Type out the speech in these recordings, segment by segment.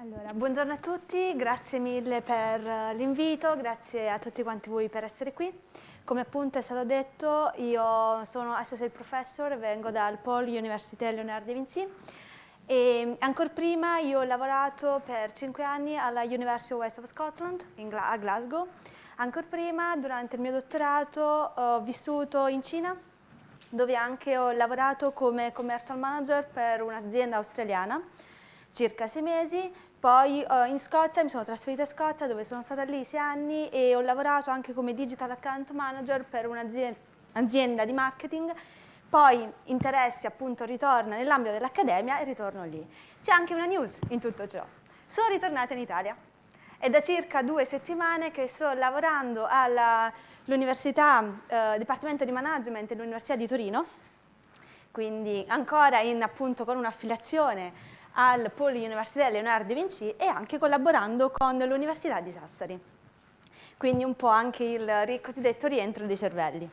Allora, buongiorno a tutti, grazie mille per l'invito, grazie a tutti quanti voi per essere qui. Come appunto è stato detto, io sono Associate Professor e vengo dal Paul Université Léonard de Vinci e ancora prima io ho lavorato per 5 anni alla University of West of Scotland a Glasgow. Ancora prima, durante il mio dottorato, ho vissuto in Cina, dove anche ho lavorato come commercial manager per un'azienda australiana, circa 6 mesi, poi in Scozia mi sono trasferita in Scozia dove sono stata lì 6 anni e ho lavorato anche come digital account manager per un'azienda di marketing, poi interessi appunto ritorna nell'ambito dell'accademia e ritorno lì. C'è anche una news in tutto ciò, sono ritornata in Italia. È da circa 2 settimane che sto lavorando all'Università, Dipartimento di Management dell'Università di Torino, quindi ancora appunto con un'affiliazione al Polo Università Leonardo da Vinci e anche collaborando con l'Università di Sassari. Quindi un po' anche il cosiddetto rientro dei cervelli.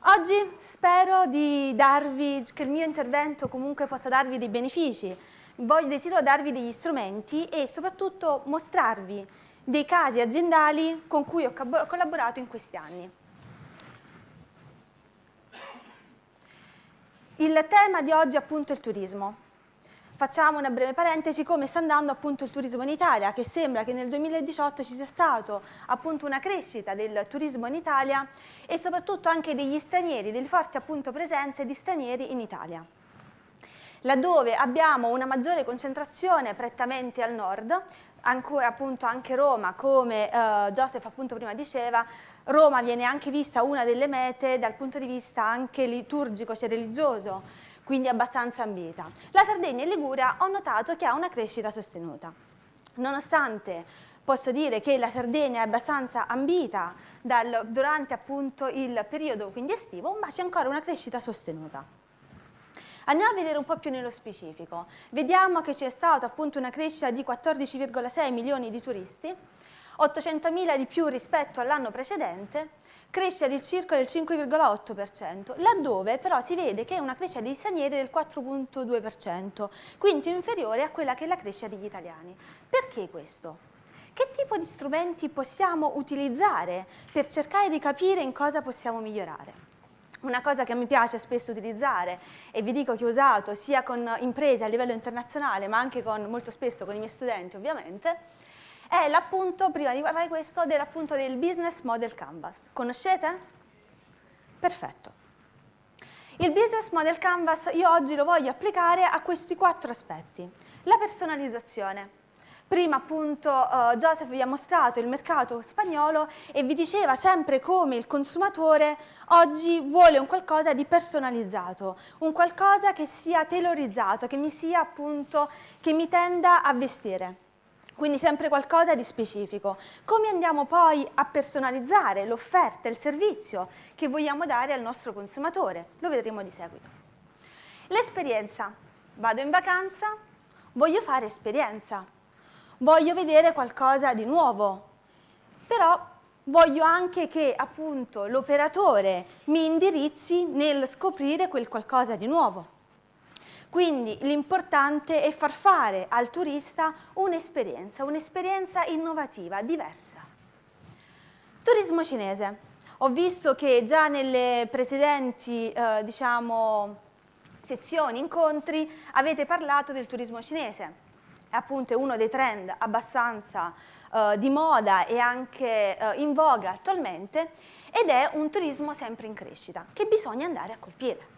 Oggi spero che il mio intervento comunque possa darvi dei benefici. Desidero darvi degli strumenti e soprattutto mostrarvi dei casi aziendali con cui ho collaborato in questi anni. Il tema di oggi è appunto il turismo. Facciamo una breve parentesi come sta andando appunto il turismo in Italia, che sembra che nel 2018 ci sia stato appunto una crescita del turismo in Italia e soprattutto anche degli stranieri, delle forti appunto presenze di stranieri in Italia. Laddove abbiamo una maggiore concentrazione prettamente al nord, appunto anche Roma, come Joseph appunto prima diceva, Roma viene anche vista una delle mete dal punto di vista anche liturgico, cioè religioso, quindi abbastanza ambita. La Sardegna e Liguria ho notato che ha una crescita sostenuta. Nonostante posso dire che la Sardegna è abbastanza ambita durante appunto il periodo quindi estivo, ma c'è ancora una crescita sostenuta. Andiamo a vedere un po' più nello specifico. Vediamo che c'è stata appunto una crescita di 14,6 milioni di turisti, 800.000 di più rispetto all'anno precedente, crescita di circa del 5,8%, laddove però si vede che è una crescita degli stranieri del 4,2%, quindi inferiore a quella che è la crescita degli italiani. Perché questo? Che tipo di strumenti possiamo utilizzare per cercare di capire in cosa possiamo migliorare? Una cosa che mi piace spesso utilizzare e vi dico che ho usato sia con imprese a livello internazionale ma anche molto spesso con i miei studenti ovviamente, è l'appunto, prima di parlare di questo, dell'appunto del Business Model Canvas. Conoscete? Perfetto. Il Business Model Canvas io oggi lo voglio applicare a questi 4 aspetti. La personalizzazione. Prima appunto Joseph vi ha mostrato il mercato spagnolo e vi diceva sempre come il consumatore oggi vuole un qualcosa di personalizzato, un qualcosa che sia tailorizzato, che mi tenda a vestire. Quindi sempre qualcosa di specifico. Come andiamo poi a personalizzare l'offerta, il servizio che vogliamo dare al nostro consumatore? Lo vedremo di seguito. L'esperienza. Vado in vacanza, voglio fare esperienza. Voglio vedere qualcosa di nuovo, però voglio anche che appunto l'operatore mi indirizzi nel scoprire quel qualcosa di nuovo. Quindi l'importante è far fare al turista un'esperienza innovativa, diversa. Turismo cinese. Ho visto che già nelle precedenti, sezioni, incontri, avete parlato del turismo cinese. Appunto è uno dei trend abbastanza di moda e anche in voga attualmente ed è un turismo sempre in crescita che bisogna andare a colpire.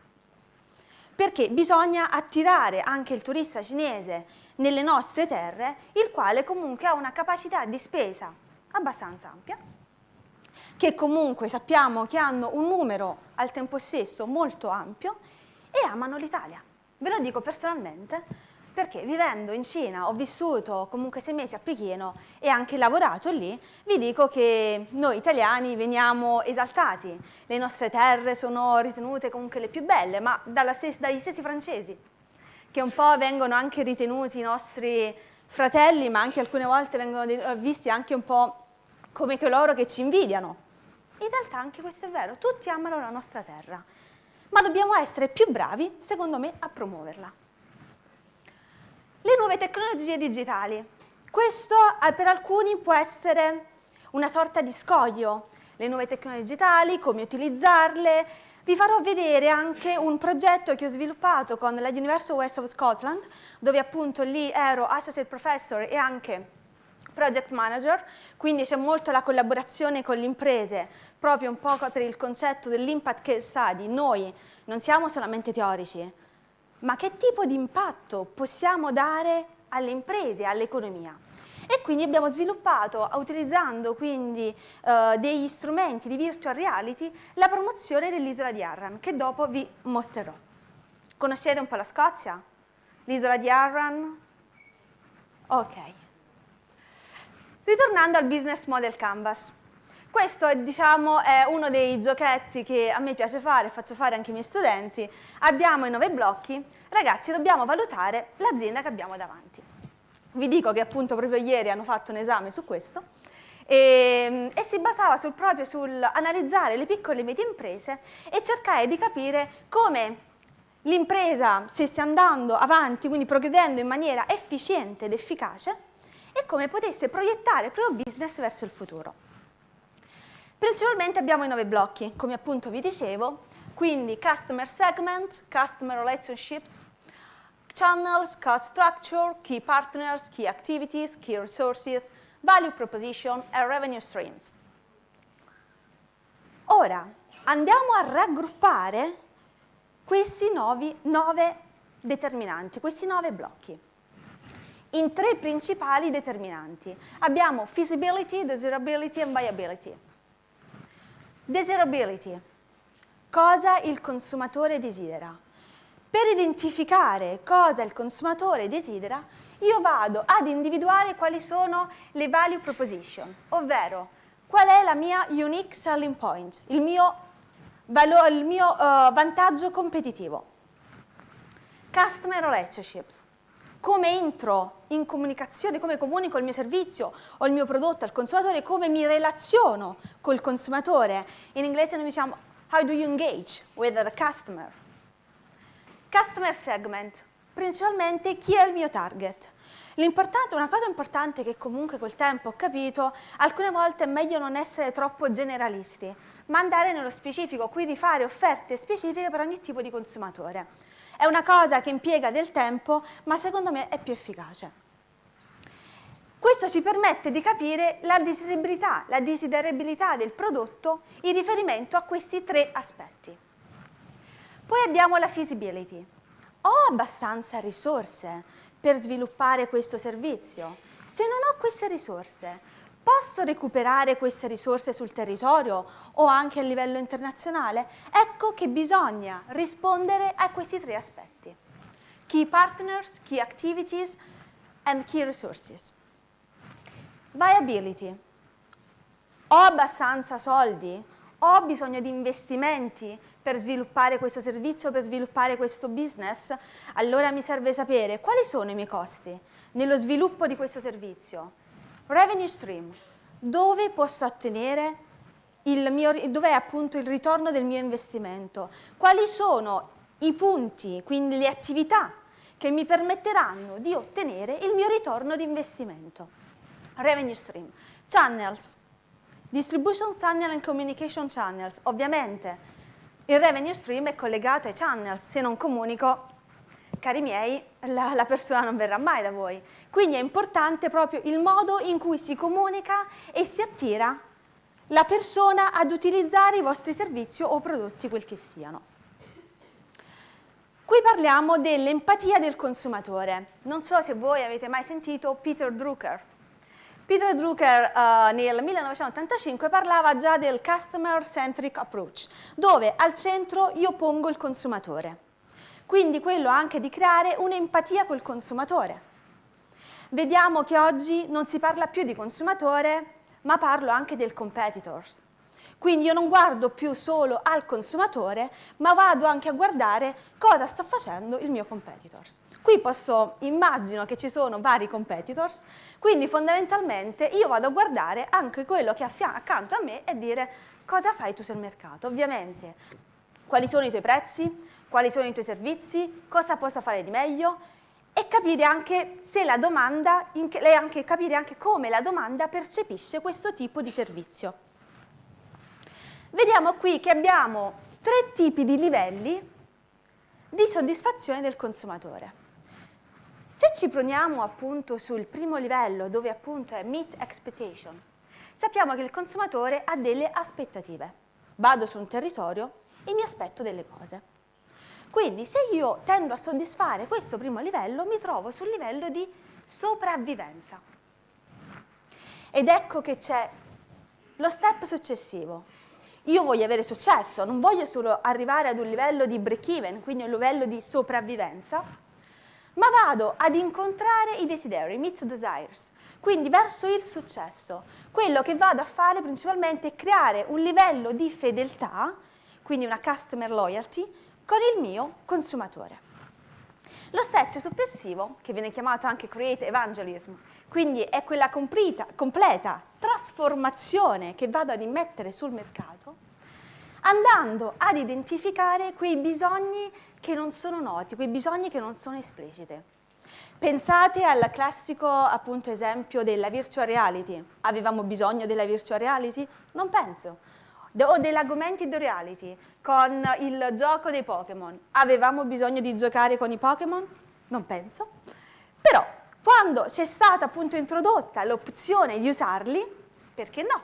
Perché bisogna attirare anche il turista cinese nelle nostre terre, il quale comunque ha una capacità di spesa abbastanza ampia, che comunque sappiamo che hanno un numero al tempo stesso molto ampio e amano l'Italia. Ve lo dico personalmente, perché vivendo in Cina, ho vissuto comunque 6 mesi a Pechino e anche lavorato lì, vi dico che noi italiani veniamo esaltati, le nostre terre sono ritenute comunque le più belle, ma dagli stessi francesi, che un po' vengono anche ritenuti i nostri fratelli, ma anche alcune volte vengono visti anche un po' come coloro che ci invidiano. In realtà anche questo è vero, tutti amano la nostra terra, ma dobbiamo essere più bravi, secondo me, a promuoverla. Le nuove tecnologie digitali. Questo per alcuni può essere una sorta di scoglio. Le nuove tecnologie digitali, come utilizzarle. Vi farò vedere anche un progetto che ho sviluppato con la University of West of Scotland, dove appunto lì ero associate professor e anche project manager, quindi c'è molto la collaborazione con le imprese, proprio un po' per il concetto dell'impact case study. Noi non siamo solamente teorici, ma che tipo di impatto possiamo dare alle imprese, all'economia? E quindi abbiamo sviluppato, utilizzando quindi degli strumenti di virtual reality, la promozione dell'isola di Arran, che dopo vi mostrerò. Conoscete un po' la Scozia? L'isola di Arran? Ok. Ritornando al Business Model Canvas. Questo diciamo, è uno dei giochetti che a me piace fare, faccio fare anche ai miei studenti. Abbiamo i 9 blocchi. Ragazzi, dobbiamo valutare l'azienda che abbiamo davanti. Vi dico che appunto proprio ieri hanno fatto un esame su questo e si basava proprio sull'analizzare le piccole e medie imprese e cercare di capire come l'impresa se stia andando avanti, quindi progredendo in maniera efficiente ed efficace, e come potesse proiettare il proprio business verso il futuro. Principalmente abbiamo i 9 blocchi, come appunto vi dicevo, quindi Customer Segment, Customer Relationships, Channels, Cost Structure, Key Partners, Key Activities, Key Resources, Value Proposition e Revenue Streams. Ora, andiamo a raggruppare questi 9 determinanti, questi 9 blocchi, in 3 principali determinanti. Abbiamo Feasibility, Desirability e Viability. Desirability. Cosa il consumatore desidera? Per identificare cosa il consumatore desidera, io vado ad individuare quali sono le value proposition, ovvero qual è la mia unique selling point, il mio vantaggio competitivo. Customer relationships. Come entro in comunicazione, come comunico il mio servizio o il mio prodotto al consumatore, come mi relaziono col consumatore. In inglese noi diciamo how do you engage with the customer. Customer segment, principalmente chi è il mio target. Una cosa importante che comunque col tempo ho capito, alcune volte è meglio non essere troppo generalisti, ma andare nello specifico, quindi fare offerte specifiche per ogni tipo di consumatore. È una cosa che impiega del tempo, ma secondo me è più efficace. Questo ci permette di capire la desiderabilità del prodotto in riferimento a questi 3 aspetti. Poi abbiamo la feasibility. Ho abbastanza risorse per sviluppare questo servizio? Se non ho queste risorse, posso recuperare queste risorse sul territorio o anche a livello internazionale? Ecco che bisogna rispondere a questi 3 aspetti. Key partners, key activities and key resources. Viability. Ho abbastanza soldi? Ho bisogno di investimenti per sviluppare questo servizio, per sviluppare questo business? Allora mi serve sapere quali sono i miei costi nello sviluppo di questo servizio. Revenue stream. Dove posso ottenere dov'è appunto il ritorno del mio investimento? Quali sono i punti, quindi le attività che mi permetteranno di ottenere il mio ritorno di investimento? Revenue stream. Channels. Distribution channel and communication channels. Ovviamente il revenue stream è collegato ai channels. Se non comunico, cari miei, la persona non verrà mai da voi. Quindi è importante proprio il modo in cui si comunica e si attira la persona ad utilizzare i vostri servizi o prodotti, quel che siano. Qui parliamo dell'empatia del consumatore. Non so se voi avete mai sentito Peter Drucker. Peter Drucker nel 1985 parlava già del customer-centric approach, dove al centro io pongo il consumatore. Quindi quello anche di creare un'empatia col consumatore. Vediamo che oggi non si parla più di consumatore, ma parlo anche del competitors. Quindi io non guardo più solo al consumatore, ma vado anche a guardare cosa sta facendo il mio competitors. Qui immagino che ci sono vari competitors, quindi fondamentalmente io vado a guardare anche quello che è accanto a me e dire cosa fai tu sul mercato. Ovviamente, quali sono i tuoi prezzi, quali sono i tuoi servizi, cosa posso fare di meglio e capire anche se la domanda, e anche capire anche come la domanda percepisce questo tipo di servizio. Vediamo qui che abbiamo 3 tipi di livelli di soddisfazione del consumatore. Se ci poniamo appunto sul primo livello, dove appunto è meet expectation, sappiamo che il consumatore ha delle aspettative. Vado su un territorio e mi aspetto delle cose. Quindi se io tendo a soddisfare questo primo livello, mi trovo sul livello di sopravvivenza. Ed ecco che c'è lo step successivo. Io voglio avere successo, non voglio solo arrivare ad un livello di break-even, quindi un livello di sopravvivenza, ma vado ad incontrare i desideri, meet desires, quindi verso il successo. Quello che vado a fare principalmente è creare un livello di fedeltà, quindi una customer loyalty, con il mio consumatore. Lo step successivo, che viene chiamato anche create evangelism, quindi è quella completa trasformazione che vado ad immettere sul mercato, andando ad identificare quei bisogni che non sono noti, quei bisogni che non sono espliciti. Pensate al classico appunto esempio della virtual reality. Avevamo bisogno della virtual reality? Non penso. O dell'augmented reality con il gioco dei Pokémon. Avevamo bisogno di giocare con i Pokémon? Non penso. Però quando c'è stata appunto introdotta l'opzione di usarli, perché no?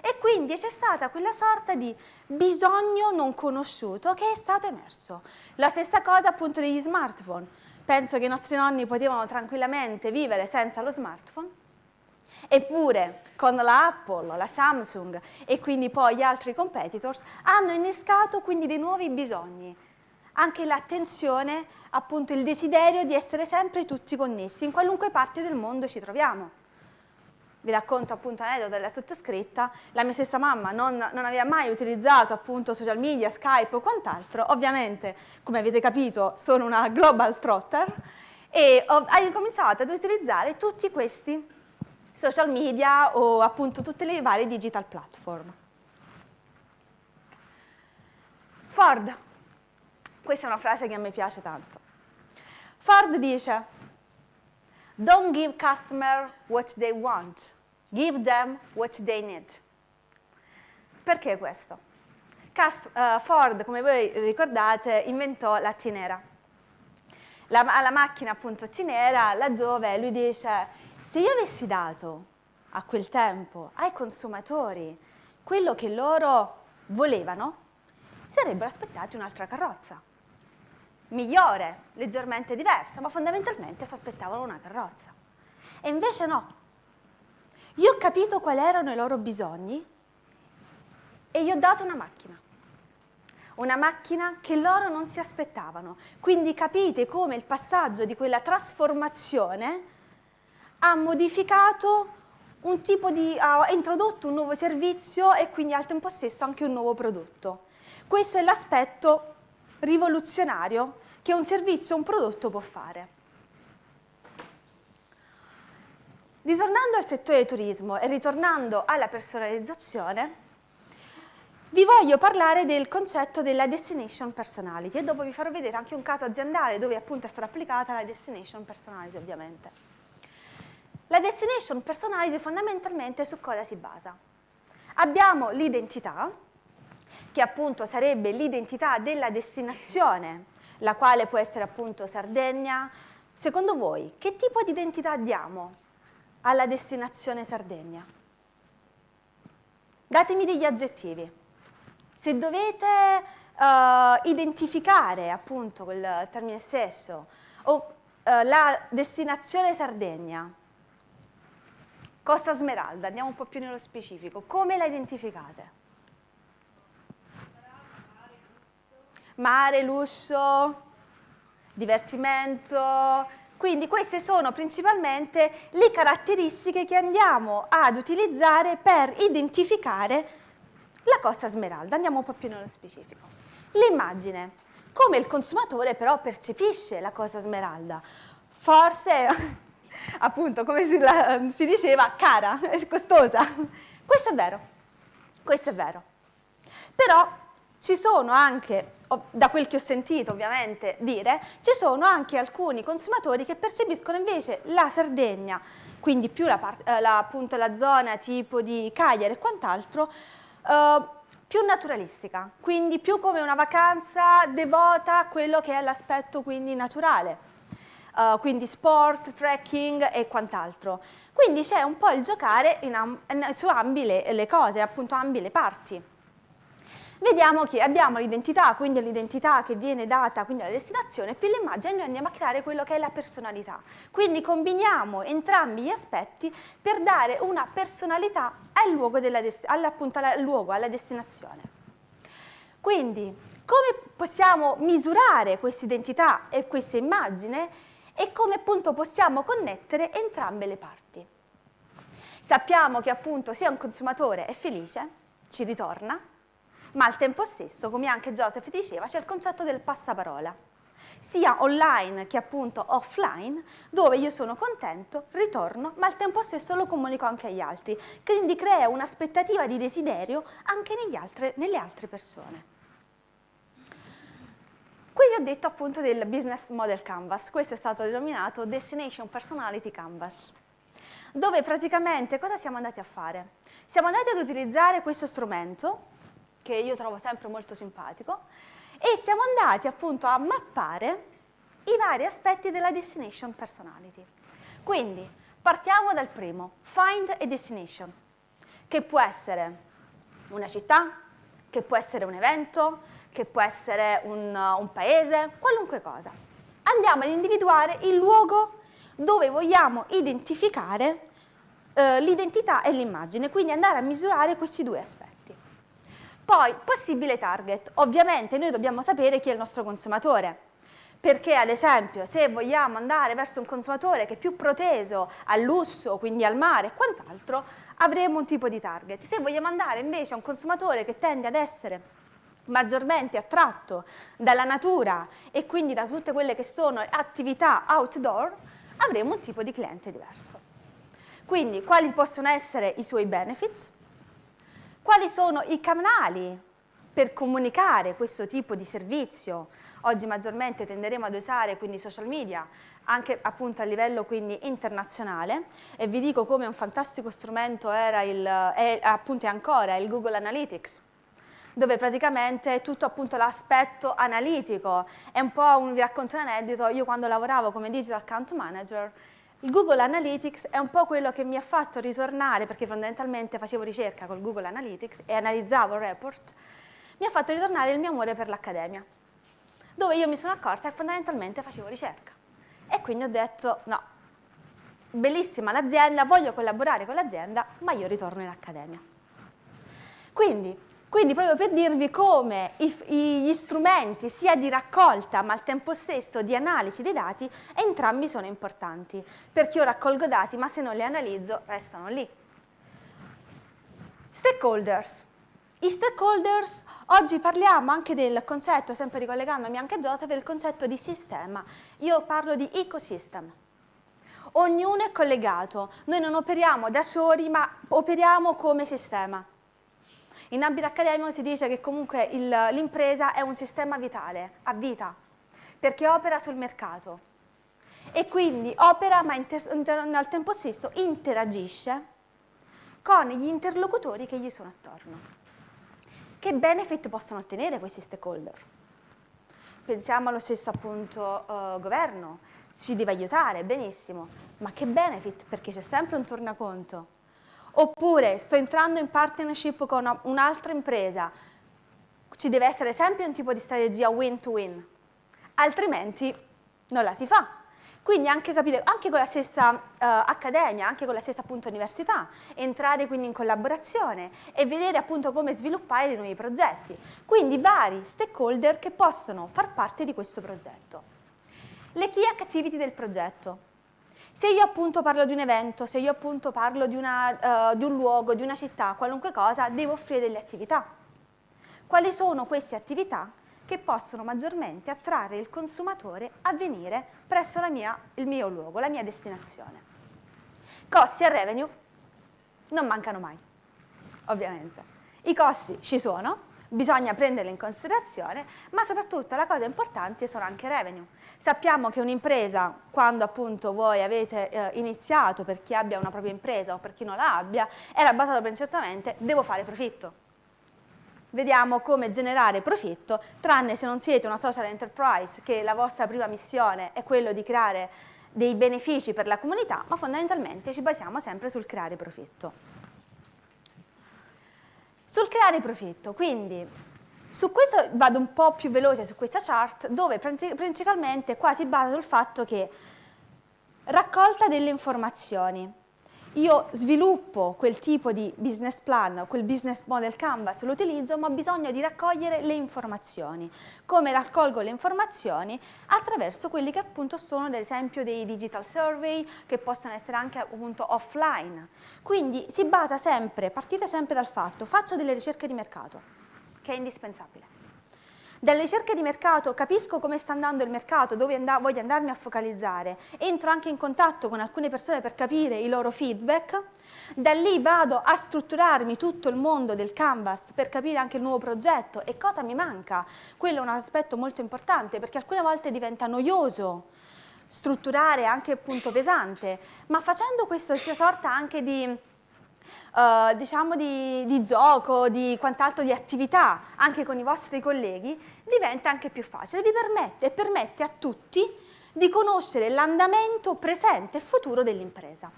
E quindi c'è stata quella sorta di bisogno non conosciuto che è stato emerso. La stessa cosa appunto degli smartphone. Penso che i nostri nonni potevano tranquillamente vivere senza lo smartphone, eppure con la Apple, la Samsung e quindi poi gli altri competitors hanno innescato quindi dei nuovi bisogni. Anche l'attenzione, appunto il desiderio di essere sempre tutti connessi, in qualunque parte del mondo ci troviamo. Vi racconto appunto un aneddoto della sottoscritta, la mia stessa mamma non aveva mai utilizzato appunto social media, Skype o quant'altro, ovviamente come avete capito sono una global trotter e ho cominciato ad utilizzare tutti questi social media o appunto tutte le varie digital platform. Ford, questa è una frase che a me piace tanto. Ford dice: "Don't give customer what they want, give them what they need." Perché questo? Ford, come voi ricordate, inventò la T-Nera. La macchina appunto T-Nera, laddove lui dice: se io avessi dato a quel tempo ai consumatori quello che loro volevano, sarebbero aspettati un'altra carrozza. Migliore, leggermente diversa, ma fondamentalmente si aspettavano una carrozza. E invece no. Io ho capito quali erano i loro bisogni e gli ho dato una macchina che loro non si aspettavano. Quindi capite come il passaggio di quella trasformazione ha modificato ha introdotto un nuovo servizio e quindi al tempo stesso anche un nuovo prodotto. Questo è l'aspetto rivoluzionario che un servizio o un prodotto può fare. Ritornando al settore del turismo e ritornando alla personalizzazione, vi voglio parlare del concetto della destination personality e dopo vi farò vedere anche un caso aziendale dove appunto è stata applicata la destination personality ovviamente. La destination personality fondamentalmente su cosa si basa? Abbiamo l'identità, che appunto sarebbe l'identità della destinazione, la quale può essere appunto Sardegna. Secondo voi, che tipo di identità diamo alla destinazione Sardegna? Datemi degli aggettivi. Se dovete identificare appunto quel termine stesso o la destinazione Sardegna, Costa Smeralda, andiamo un po' più nello specifico, come la identificate? Mare, lusso, divertimento. Quindi queste sono principalmente le caratteristiche che andiamo ad utilizzare per identificare la Costa Smeralda. Andiamo un po' più nello specifico. L'immagine. Come il consumatore però percepisce la Costa Smeralda? Forse, appunto, come si diceva, cara, costosa. Questo è vero. Questo è vero. Però ci sono anche, da quel che ho sentito ovviamente dire, ci sono anche alcuni consumatori che percepiscono invece la Sardegna, quindi più appunto la zona tipo di Cagliari e quant'altro, più naturalistica, quindi più come una vacanza devota a quello che è l'aspetto quindi naturale, quindi sport, trekking e quant'altro. Quindi c'è un po' il giocare su ambi le cose, appunto ambi le parti. Vediamo che abbiamo l'identità, quindi l'identità che viene data quindi alla destinazione, più l'immagine noi andiamo a creare quello che è la personalità. Quindi combiniamo entrambi gli aspetti per dare una personalità al luogo, alla destinazione. Quindi come possiamo misurare questa identità e questa immagine e come appunto possiamo connettere entrambe le parti. Sappiamo che appunto sia un consumatore è felice, ci ritorna, ma al tempo stesso, come anche Joseph diceva, c'è il concetto del passaparola, sia online che appunto offline, dove io sono contento, ritorno, ma al tempo stesso lo comunico anche agli altri, quindi crea un'aspettativa di desiderio anche nelle altre persone. Qui vi ho detto appunto del Business Model Canvas, questo è stato denominato Destination Personality Canvas, dove praticamente cosa siamo andati a fare? Siamo andati ad utilizzare questo strumento, che io trovo sempre molto simpatico, e siamo andati appunto a mappare i vari aspetti della Destination Personality. Quindi partiamo dal primo, Find a Destination, che può essere una città, che può essere un evento, che può essere un paese, qualunque cosa. Andiamo ad individuare il luogo dove vogliamo identificare l'identità e l'immagine, quindi andare a misurare questi due aspetti. Poi, possibile target. Ovviamente noi dobbiamo sapere chi è il nostro consumatore, perché ad esempio se vogliamo andare verso un consumatore che è più proteso al lusso, quindi al mare e quant'altro, avremo un tipo di target. Se vogliamo andare invece a un consumatore che tende ad essere maggiormente attratto dalla natura e quindi da tutte quelle che sono attività outdoor, avremo un tipo di cliente diverso. Quindi quali possono essere i suoi benefit? Quali sono i canali per comunicare questo tipo di servizio? Oggi maggiormente tenderemo ad usare quindi social media, anche appunto a livello quindi internazionale, e vi dico come un fantastico strumento è appunto ancora il Google Analytics, dove praticamente è tutto appunto l'aspetto analitico. È un po' vi racconto un aneddoto, io quando lavoravo come Digital Account Manager, il Google Analytics è un po' quello che mi ha fatto ritornare, perché fondamentalmente facevo ricerca col Google Analytics e analizzavo il report, mi ha fatto ritornare il mio amore per l'accademia, dove io mi sono accorta che fondamentalmente facevo ricerca. E quindi ho detto, no, bellissima l'azienda, voglio collaborare con l'azienda, ma io ritorno in accademia. Quindi proprio per dirvi come gli strumenti sia di raccolta ma al tempo stesso di analisi dei dati entrambi sono importanti, perché io raccolgo dati ma se non li analizzo restano lì. Stakeholders. I stakeholders, oggi parliamo anche del concetto, sempre ricollegandomi anche a Joseph, del concetto di sistema. Io parlo di ecosystem. Ognuno è collegato, noi non operiamo da soli ma operiamo come sistema. In ambito accademico si dice che comunque l'impresa è un sistema vitale, a vita, perché opera sul mercato e quindi opera ma al tempo stesso interagisce con gli interlocutori che gli sono attorno. Che benefit possono ottenere questi stakeholder? Pensiamo allo stesso appunto governo, ci deve aiutare, benissimo, ma che benefit? Perché c'è sempre un tornaconto. Oppure sto entrando in partnership con un'altra impresa, ci deve essere sempre un tipo di strategia win-to-win, altrimenti non la si fa. Quindi anche capire, anche con la stessa accademia, anche con la stessa appunto università, entrare quindi in collaborazione e vedere appunto come sviluppare dei nuovi progetti. Quindi vari stakeholder che possono far parte di questo progetto. Le key activity del progetto. Se io appunto parlo di un evento, se io appunto parlo di un luogo, di una città, qualunque cosa, devo offrire delle attività. Quali sono queste attività che possono maggiormente attrarre il consumatore a venire presso il mio luogo, la mia destinazione? Costi e revenue non mancano mai, ovviamente. I costi ci sono, bisogna prenderle in considerazione, ma soprattutto la cosa importante sono anche i revenue. Sappiamo che un'impresa, quando appunto voi avete iniziato, per chi abbia una propria impresa o per chi non la abbia, era basata principalmente devo fare profitto. Vediamo come generare profitto, tranne se non siete una social enterprise, che la vostra prima missione è quello di creare dei benefici per la comunità, ma fondamentalmente ci basiamo sempre sul creare profitto. Sul creare profitto, quindi su questo vado un po' più veloce su questa chart, dove principalmente qua si basa sul fatto che raccolta delle informazioni. Io sviluppo quel tipo di business plan, quel business model canvas, lo utilizzo, ma ho bisogno di raccogliere le informazioni. Come raccolgo le informazioni? Attraverso quelli che appunto sono ad esempio dei digital survey, che possono essere anche appunto offline. Quindi si basa sempre, partite sempre dal fatto, faccio delle ricerche di mercato, che è indispensabile. Dalle ricerche di mercato capisco come sta andando il mercato, dove voglio andarmi a focalizzare, entro anche in contatto con alcune persone per capire i loro feedback, da lì vado a strutturarmi tutto il mondo del canvas per capire anche il nuovo progetto e cosa mi manca. Quello è un aspetto molto importante perché alcune volte diventa noioso strutturare, anche appunto pesante, ma facendo questo sia sorta anche di diciamo di gioco, di quant'altro, di attività anche con i vostri colleghi, diventa anche più facile, vi permette e permette a tutti di conoscere l'andamento presente e futuro dell'impresa.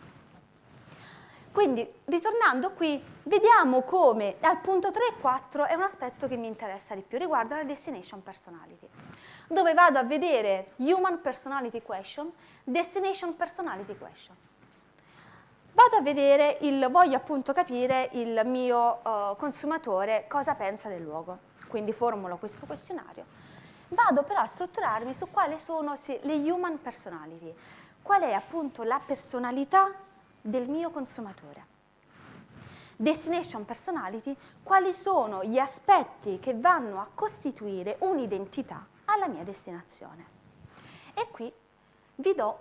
Quindi, ritornando qui, vediamo come al punto 3 e 4 è un aspetto che mi interessa di più, riguardo la destination personality, dove vado a vedere human personality question, destination personality question. Vado a vedere, voglio appunto capire il mio consumatore cosa pensa del luogo, quindi formulo questo questionario. Vado però a strutturarmi su quali sono le human personality, qual è appunto la personalità del mio consumatore. Destination personality, quali sono gli aspetti che vanno a costituire un'identità alla mia destinazione. E qui vi do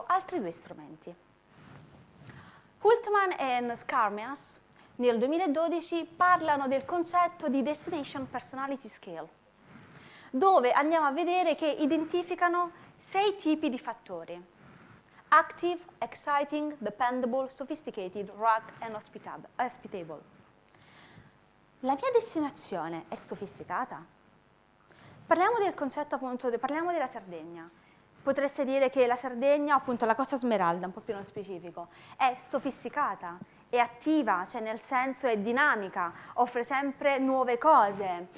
altri due strumenti. Hultman e Skarmias nel 2012 parlano del concetto di Destination Personality Scale, dove andiamo a vedere che identificano 6 tipi di fattori: active, exciting, dependable, sophisticated, rugged and hospitable. La mia destinazione è sofisticata? Parliamo del concetto appunto, parliamo della Sardegna. Potreste dire che la Sardegna, appunto la Costa Smeralda, un po' più nello specifico, è sofisticata, è attiva, cioè nel senso è dinamica, offre sempre nuove cose.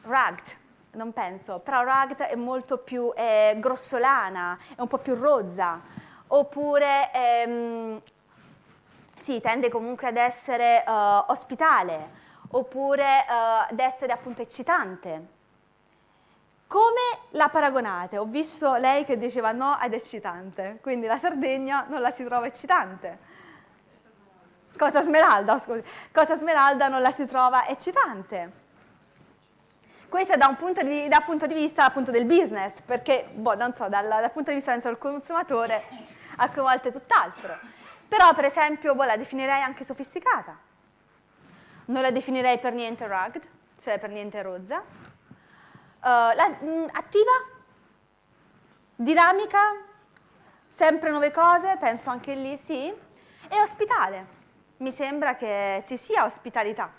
Rugged, non penso, però rugged è molto più grossolana, è un po' più rozza, oppure sì, tende comunque ad essere ospitale, oppure ad essere appunto eccitante. Come la paragonate? Ho visto lei che diceva no ad eccitante, quindi la Sardegna non la si trova eccitante. Costa Smeralda, scusi. Costa Smeralda non la si trova eccitante. Questo è da un punto di vista appunto del business, perché, non so, dal punto di vista del consumatore, alcune volte è tutt'altro. Però, per esempio, la definirei anche sofisticata. Non la definirei per niente rugged, cioè per niente rozza. Attiva, dinamica, sempre nuove cose, penso anche lì sì, e ospitale. Mi sembra che ci sia ospitalità.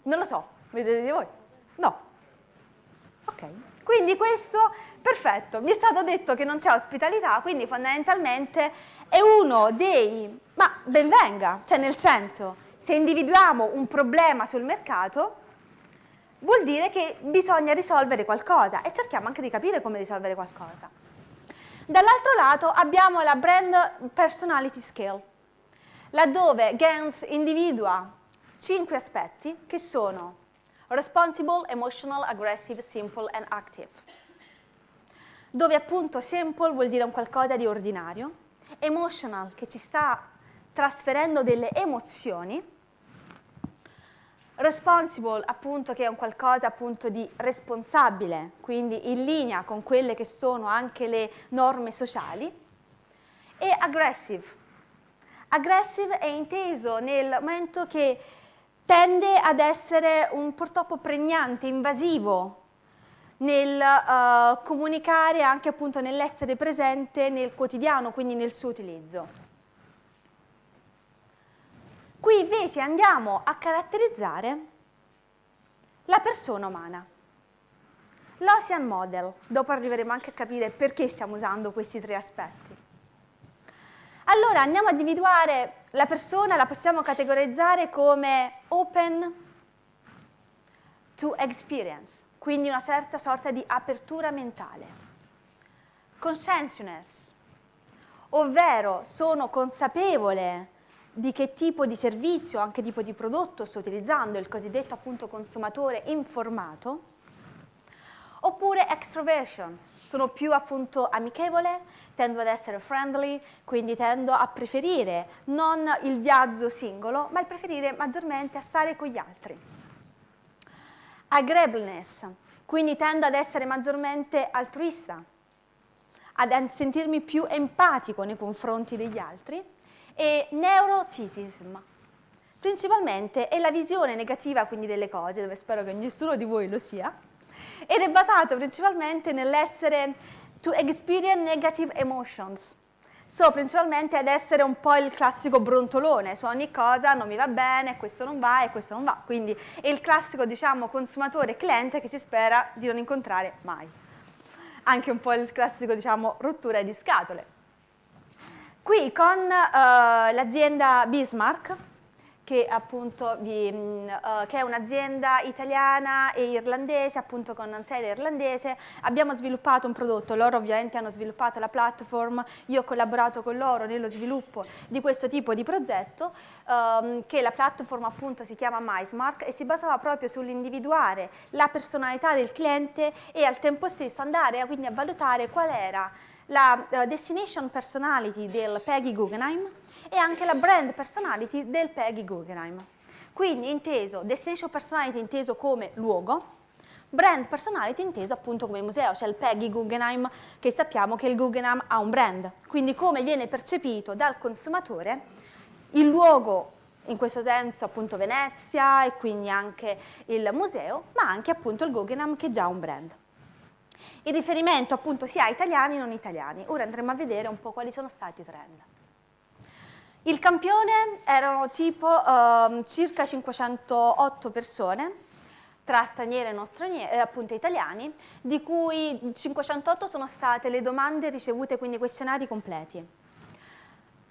Non lo so, vedete voi? No. Ok, quindi questo, perfetto, mi è stato detto che non c'è ospitalità, quindi fondamentalmente è uno dei, ma ben venga, cioè nel senso, se individuiamo un problema sul mercato, vuol dire che bisogna risolvere qualcosa e cerchiamo anche di capire come risolvere qualcosa. Dall'altro lato abbiamo la Brand Personality Scale, laddove Gans individua 5 aspetti che sono responsible, emotional, aggressive, simple and active, dove appunto simple vuol dire un qualcosa di ordinario, emotional che ci sta trasferendo delle emozioni, responsible appunto che è un qualcosa appunto di responsabile, quindi in linea con quelle che sono anche le norme sociali, e aggressive. Aggressive è inteso nel momento che tende ad essere purtroppo pregnante, invasivo nel comunicare, anche appunto nell'essere presente nel quotidiano, quindi nel suo utilizzo. Qui invece andiamo a caratterizzare la persona umana. L'Ocean Model, dopo arriveremo anche a capire perché stiamo usando questi tre aspetti. Allora andiamo a individuare la persona, la possiamo categorizzare come open to experience, quindi una certa sorta di apertura mentale. Conscientiousness, ovvero sono consapevole di che tipo di servizio, anche tipo di prodotto sto utilizzando, il cosiddetto appunto consumatore informato. Oppure extroversion, sono più appunto amichevole, tendo ad essere friendly, quindi tendo a preferire non il viaggio singolo, ma il preferire maggiormente a stare con gli altri. Agreeableness, quindi tendo ad essere maggiormente altruista, ad sentirmi più empatico nei confronti degli altri. E neuroticism, principalmente è la visione negativa quindi delle cose, dove spero che nessuno di voi lo sia, ed è basato principalmente nell'essere to experience negative emotions. Principalmente ad essere un po' il classico brontolone, su ogni cosa non mi va bene, questo non va e questo non va. Quindi è il classico, diciamo, consumatore cliente che si spera di non incontrare mai. Anche un po' il classico, diciamo, rottura di scatole. Qui con l'azienda Bismarck, che appunto che è un'azienda italiana e irlandese, appunto con sede irlandese, abbiamo sviluppato un prodotto. Loro ovviamente hanno sviluppato la platform, io ho collaborato con loro nello sviluppo di questo tipo di progetto, che la platform appunto si chiama MySmart e si basava proprio sull'individuare la personalità del cliente e al tempo stesso andare quindi a valutare qual era la destination personality del Peggy Guggenheim e anche la brand personality del Peggy Guggenheim. Quindi inteso, destination personality inteso come luogo, brand personality inteso appunto come museo, cioè il Peggy Guggenheim, che sappiamo che il Guggenheim ha un brand, quindi come viene percepito dal consumatore il luogo, in questo senso appunto Venezia e quindi anche il museo, ma anche appunto il Guggenheim che già ha un brand. Il riferimento appunto sia a italiani e non italiani. Ora andremo a vedere un po' quali sono stati i trend. Il campione erano tipo circa 508 persone, tra straniere e non straniere, appunto italiani, di cui 508 sono state le domande ricevute, quindi questionari completi.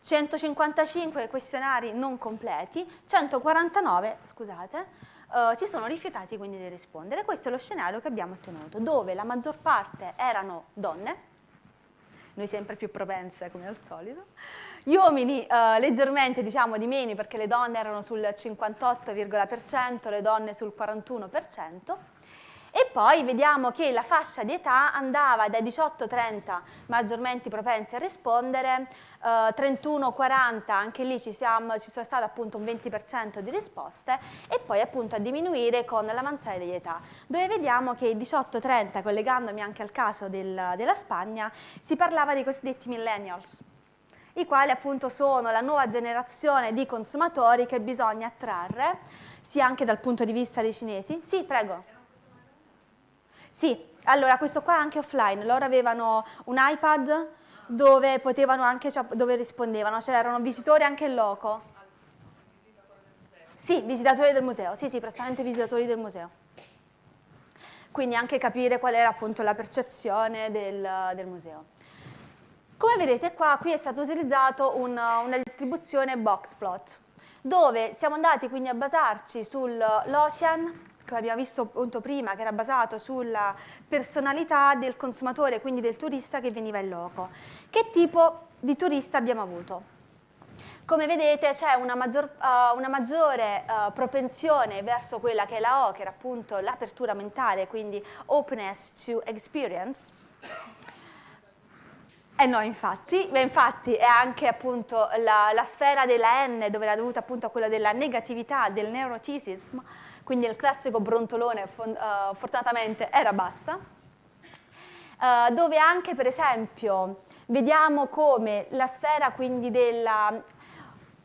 155 questionari non completi, 149, scusate, si sono rifiutati quindi di rispondere. Questo è lo scenario che abbiamo ottenuto, dove la maggior parte erano donne, noi sempre più propense come al solito, gli uomini leggermente diciamo di meno perché le donne erano sul 58,%, le donne sul 41%, e poi vediamo che la fascia di età andava dai 18-30 maggiormente propensi a rispondere, 31-40 anche lì ci sono state appunto un 20% di risposte, e poi appunto a diminuire con l'avanzare degli età, dove vediamo che i 18-30, collegandomi anche al caso della Spagna, si parlava dei cosiddetti millennials, i quali appunto sono la nuova generazione di consumatori che bisogna attrarre, sia anche dal punto di vista dei cinesi. Sì, prego. Sì, allora questo qua è anche offline, loro avevano un iPad dove potevano anche, dove rispondevano, c'erano visitori anche in loco. Sì, visitatori del museo, sì, praticamente visitatori del museo. Quindi anche capire qual era appunto la percezione del museo. Come vedete qua, qui è stato utilizzato una distribuzione box plot, dove siamo andati quindi a basarci sull'Ocean, come abbiamo visto appunto prima, che era basato sulla personalità del consumatore, quindi del turista che veniva in loco. Che tipo di turista abbiamo avuto? Come vedete c'è una maggiore propensione verso quella che è la O, che era appunto l'apertura mentale, quindi openness to experience. No, infatti è anche appunto la sfera della N, dove era dovuta appunto a quello della negatività, del neuroticism, quindi il classico brontolone fortunatamente era bassa, dove anche per esempio vediamo come la sfera quindi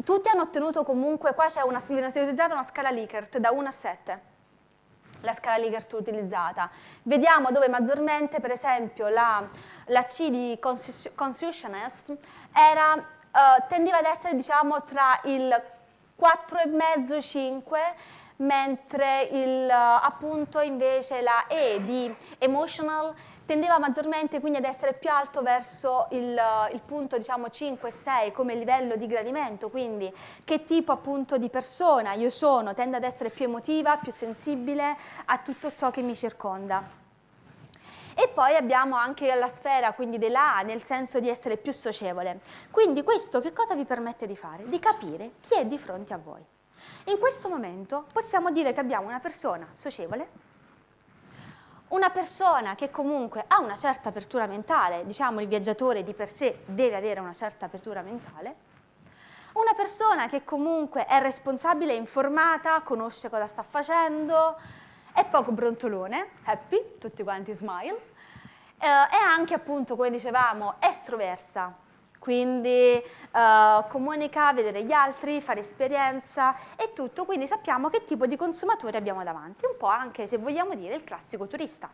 tutti hanno ottenuto comunque, qua c'è viene utilizzata una scala Likert da 1 a 7, la scala Likert utilizzata. Vediamo dove maggiormente, per esempio, la C di conscientiousness tendeva ad essere, diciamo, tra il 4,5 5, mentre appunto invece la E di emotional tendeva maggiormente quindi ad essere più alto verso il punto, diciamo, 5-6 come livello di gradimento, quindi che tipo appunto di persona io sono, tendo ad essere più emotiva, più sensibile a tutto ciò che mi circonda. E poi abbiamo anche la sfera quindi della A, nel senso di essere più socievole. Quindi questo che cosa vi permette di fare? Di capire chi è di fronte a voi. In questo momento possiamo dire che abbiamo una persona socievole, una persona che comunque ha una certa apertura mentale, diciamo il viaggiatore di per sé deve avere una certa apertura mentale, una persona che comunque è responsabile, informata, conosce cosa sta facendo, è poco brontolone, happy, tutti quanti smile, e anche appunto, come dicevamo, estroversa, quindi comunica, vedere gli altri, fare esperienza e tutto, quindi sappiamo che tipo di consumatore abbiamo davanti, un po' anche, se vogliamo dire, il classico turista.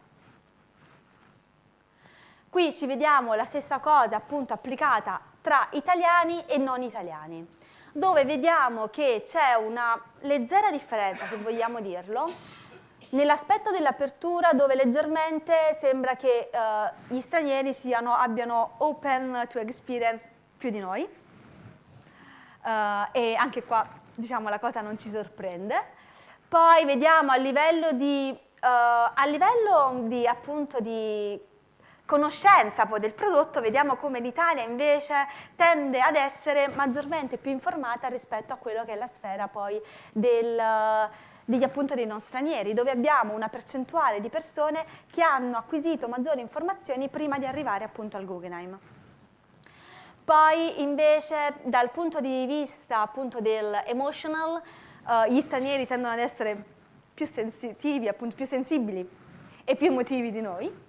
Qui ci vediamo la stessa cosa appunto applicata tra italiani e non italiani, dove vediamo che c'è una leggera differenza, se vogliamo dirlo, nell'aspetto dell'apertura, dove leggermente sembra che gli stranieri abbiano open to experience più di noi, e anche qua, diciamo, la cosa non ci sorprende. Poi vediamo a livello di appunto di conoscenza poi del prodotto, vediamo come l'Italia invece tende ad essere maggiormente più informata rispetto a quello che è la sfera poi appunto dei non stranieri, dove abbiamo una percentuale di persone che hanno acquisito maggiori informazioni prima di arrivare appunto al Guggenheim. Poi invece dal punto di vista appunto del emotional, gli stranieri tendono ad essere più sensitivi, appunto più sensibili e più emotivi di noi.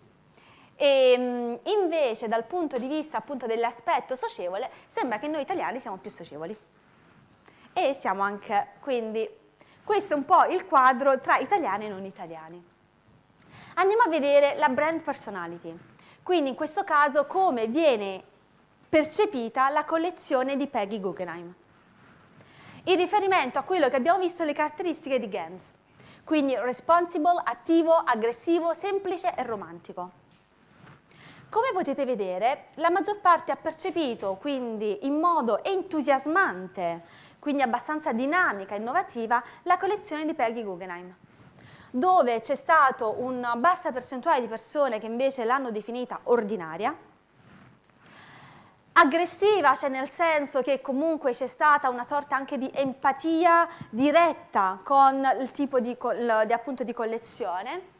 E invece dal punto di vista appunto dell'aspetto socievole sembra che noi italiani siamo più socievoli e siamo anche, quindi questo è un po' il quadro tra italiani e non italiani. Andiamo a vedere la brand personality, quindi in questo caso come viene percepita la collezione di Peggy Guggenheim in riferimento a quello che abbiamo visto le caratteristiche di GAMS, quindi responsible, attivo, aggressivo, semplice e romantico. Come potete vedere, la maggior parte ha percepito quindi in modo entusiasmante, quindi abbastanza dinamica e innovativa, la collezione di Peggy Guggenheim, dove c'è stata una bassa percentuale di persone che invece l'hanno definita ordinaria, aggressiva, cioè nel senso che comunque c'è stata una sorta anche di empatia diretta con il tipo appunto di collezione,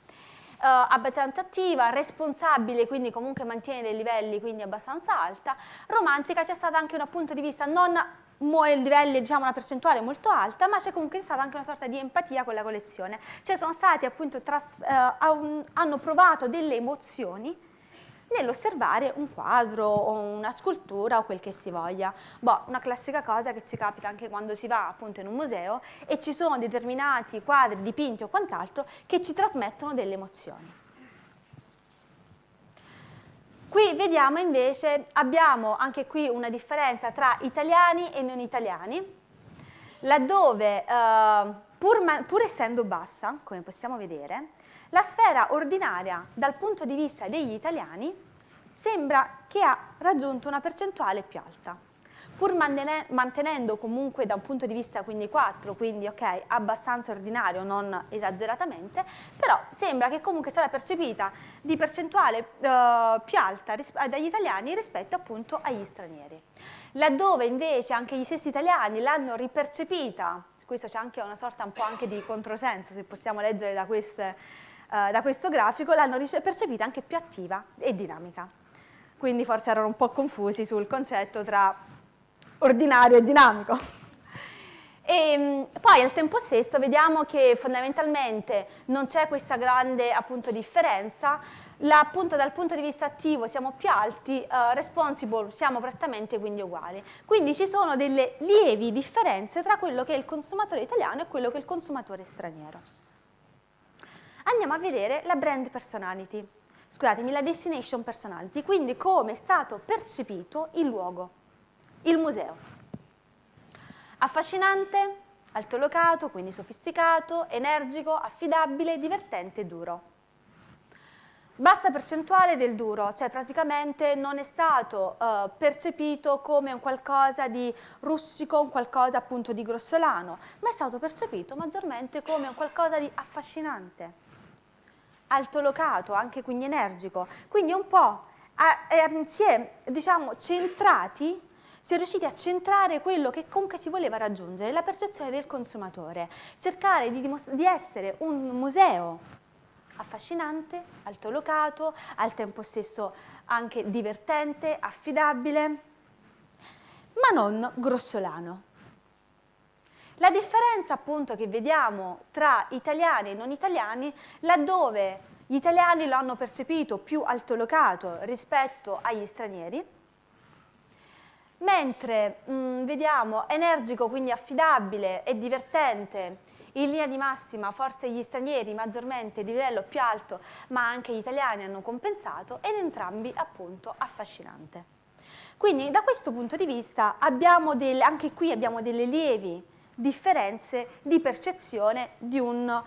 abbastanza attiva, responsabile, quindi comunque mantiene dei livelli quindi abbastanza alta, romantica, c'è stato anche un punto di vista non livelli, diciamo una percentuale molto alta, ma c'è comunque stata anche una sorta di empatia con la collezione, cioè sono stati appunto hanno provato delle emozioni nell'osservare un quadro o una scultura o quel che si voglia. Una classica cosa che ci capita anche quando si va appunto in un museo e ci sono determinati quadri, dipinti o quant'altro che ci trasmettono delle emozioni. Qui vediamo invece, abbiamo anche qui una differenza tra italiani e non italiani, laddove pur essendo bassa, come possiamo vedere, la sfera ordinaria dal punto di vista degli italiani sembra che ha raggiunto una percentuale più alta, pur mantenendo comunque da un punto di vista quindi 4, quindi ok, abbastanza ordinario, non esageratamente, però sembra che comunque sia percepita di percentuale più alta dagli italiani rispetto appunto agli stranieri. Laddove invece anche gli stessi italiani l'hanno ripercepita, questo c'è anche una sorta un po' anche di controsenso, se possiamo leggere da questo grafico, l'hanno percepita anche più attiva e dinamica. Quindi forse erano un po' confusi sul concetto tra ordinario e dinamico. E poi al tempo stesso vediamo che fondamentalmente non c'è questa grande appunto differenza, appunto dal punto di vista attivo siamo più alti, responsible siamo prettamente quindi uguali. Quindi ci sono delle lievi differenze tra quello che è il consumatore italiano e quello che è il consumatore straniero. Andiamo a vedere la brand personality, scusatemi, la destination personality, quindi come è stato percepito il luogo, il museo. Affascinante, altolocato, quindi sofisticato, energico, affidabile, divertente e duro. Bassa percentuale del duro, cioè praticamente non è stato percepito come un qualcosa di rustico, un qualcosa appunto di grossolano, ma è stato percepito maggiormente come un qualcosa di affascinante, altolocato, anche quindi energico. Quindi un po' si è, diciamo, centrati. Si è riusciti a centrare quello che comunque si voleva raggiungere, la percezione del consumatore, cercare di essere un museo affascinante, altolocato, al tempo stesso anche divertente, affidabile, ma non grossolano. La differenza appunto che vediamo tra italiani e non italiani, laddove gli italiani lo hanno percepito più altolocato rispetto agli stranieri, mentre vediamo energico, quindi affidabile e divertente, in linea di massima forse gli stranieri maggiormente di livello più alto, ma anche gli italiani hanno compensato, ed entrambi appunto affascinante. Quindi da questo punto di vista anche qui abbiamo delle lievi differenze di percezione di un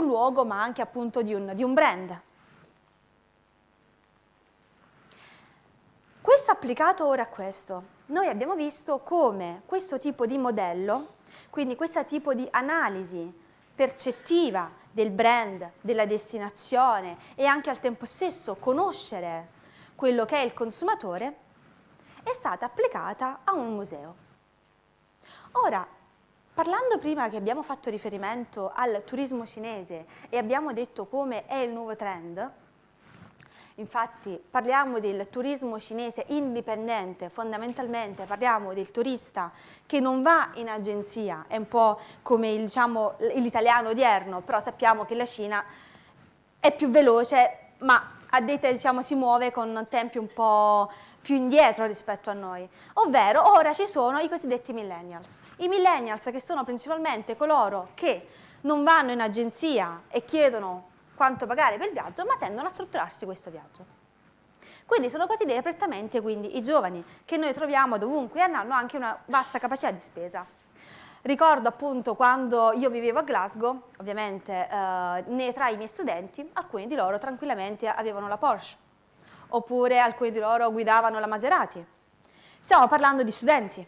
luogo, ma anche appunto di un brand. Questo applicato ora a questo, noi abbiamo visto come questo tipo di modello, quindi questo tipo di analisi percettiva del brand, della destinazione e anche al tempo stesso conoscere quello che è il consumatore, è stata applicata a un museo. Ora, parlando prima che abbiamo fatto riferimento al turismo cinese e abbiamo detto come è il nuovo trend, infatti parliamo del turismo cinese indipendente, fondamentalmente parliamo del turista che non va in agenzia, è un po' come l'italiano odierno, però sappiamo che la Cina è più veloce, ma si muove con tempi un po' più indietro rispetto a noi, ovvero ora ci sono i cosiddetti millennials. I millennials che sono principalmente coloro che non vanno in agenzia e chiedono quanto pagare per il viaggio, ma tendono a strutturarsi questo viaggio. Quindi sono considerati prettamente quindi i giovani che noi troviamo dovunque e hanno anche una vasta capacità di spesa. Ricordo appunto quando io vivevo a Glasgow, ovviamente tra i miei studenti, alcuni di loro tranquillamente avevano la Porsche, oppure alcuni di loro guidavano la Maserati. Stiamo parlando di studenti.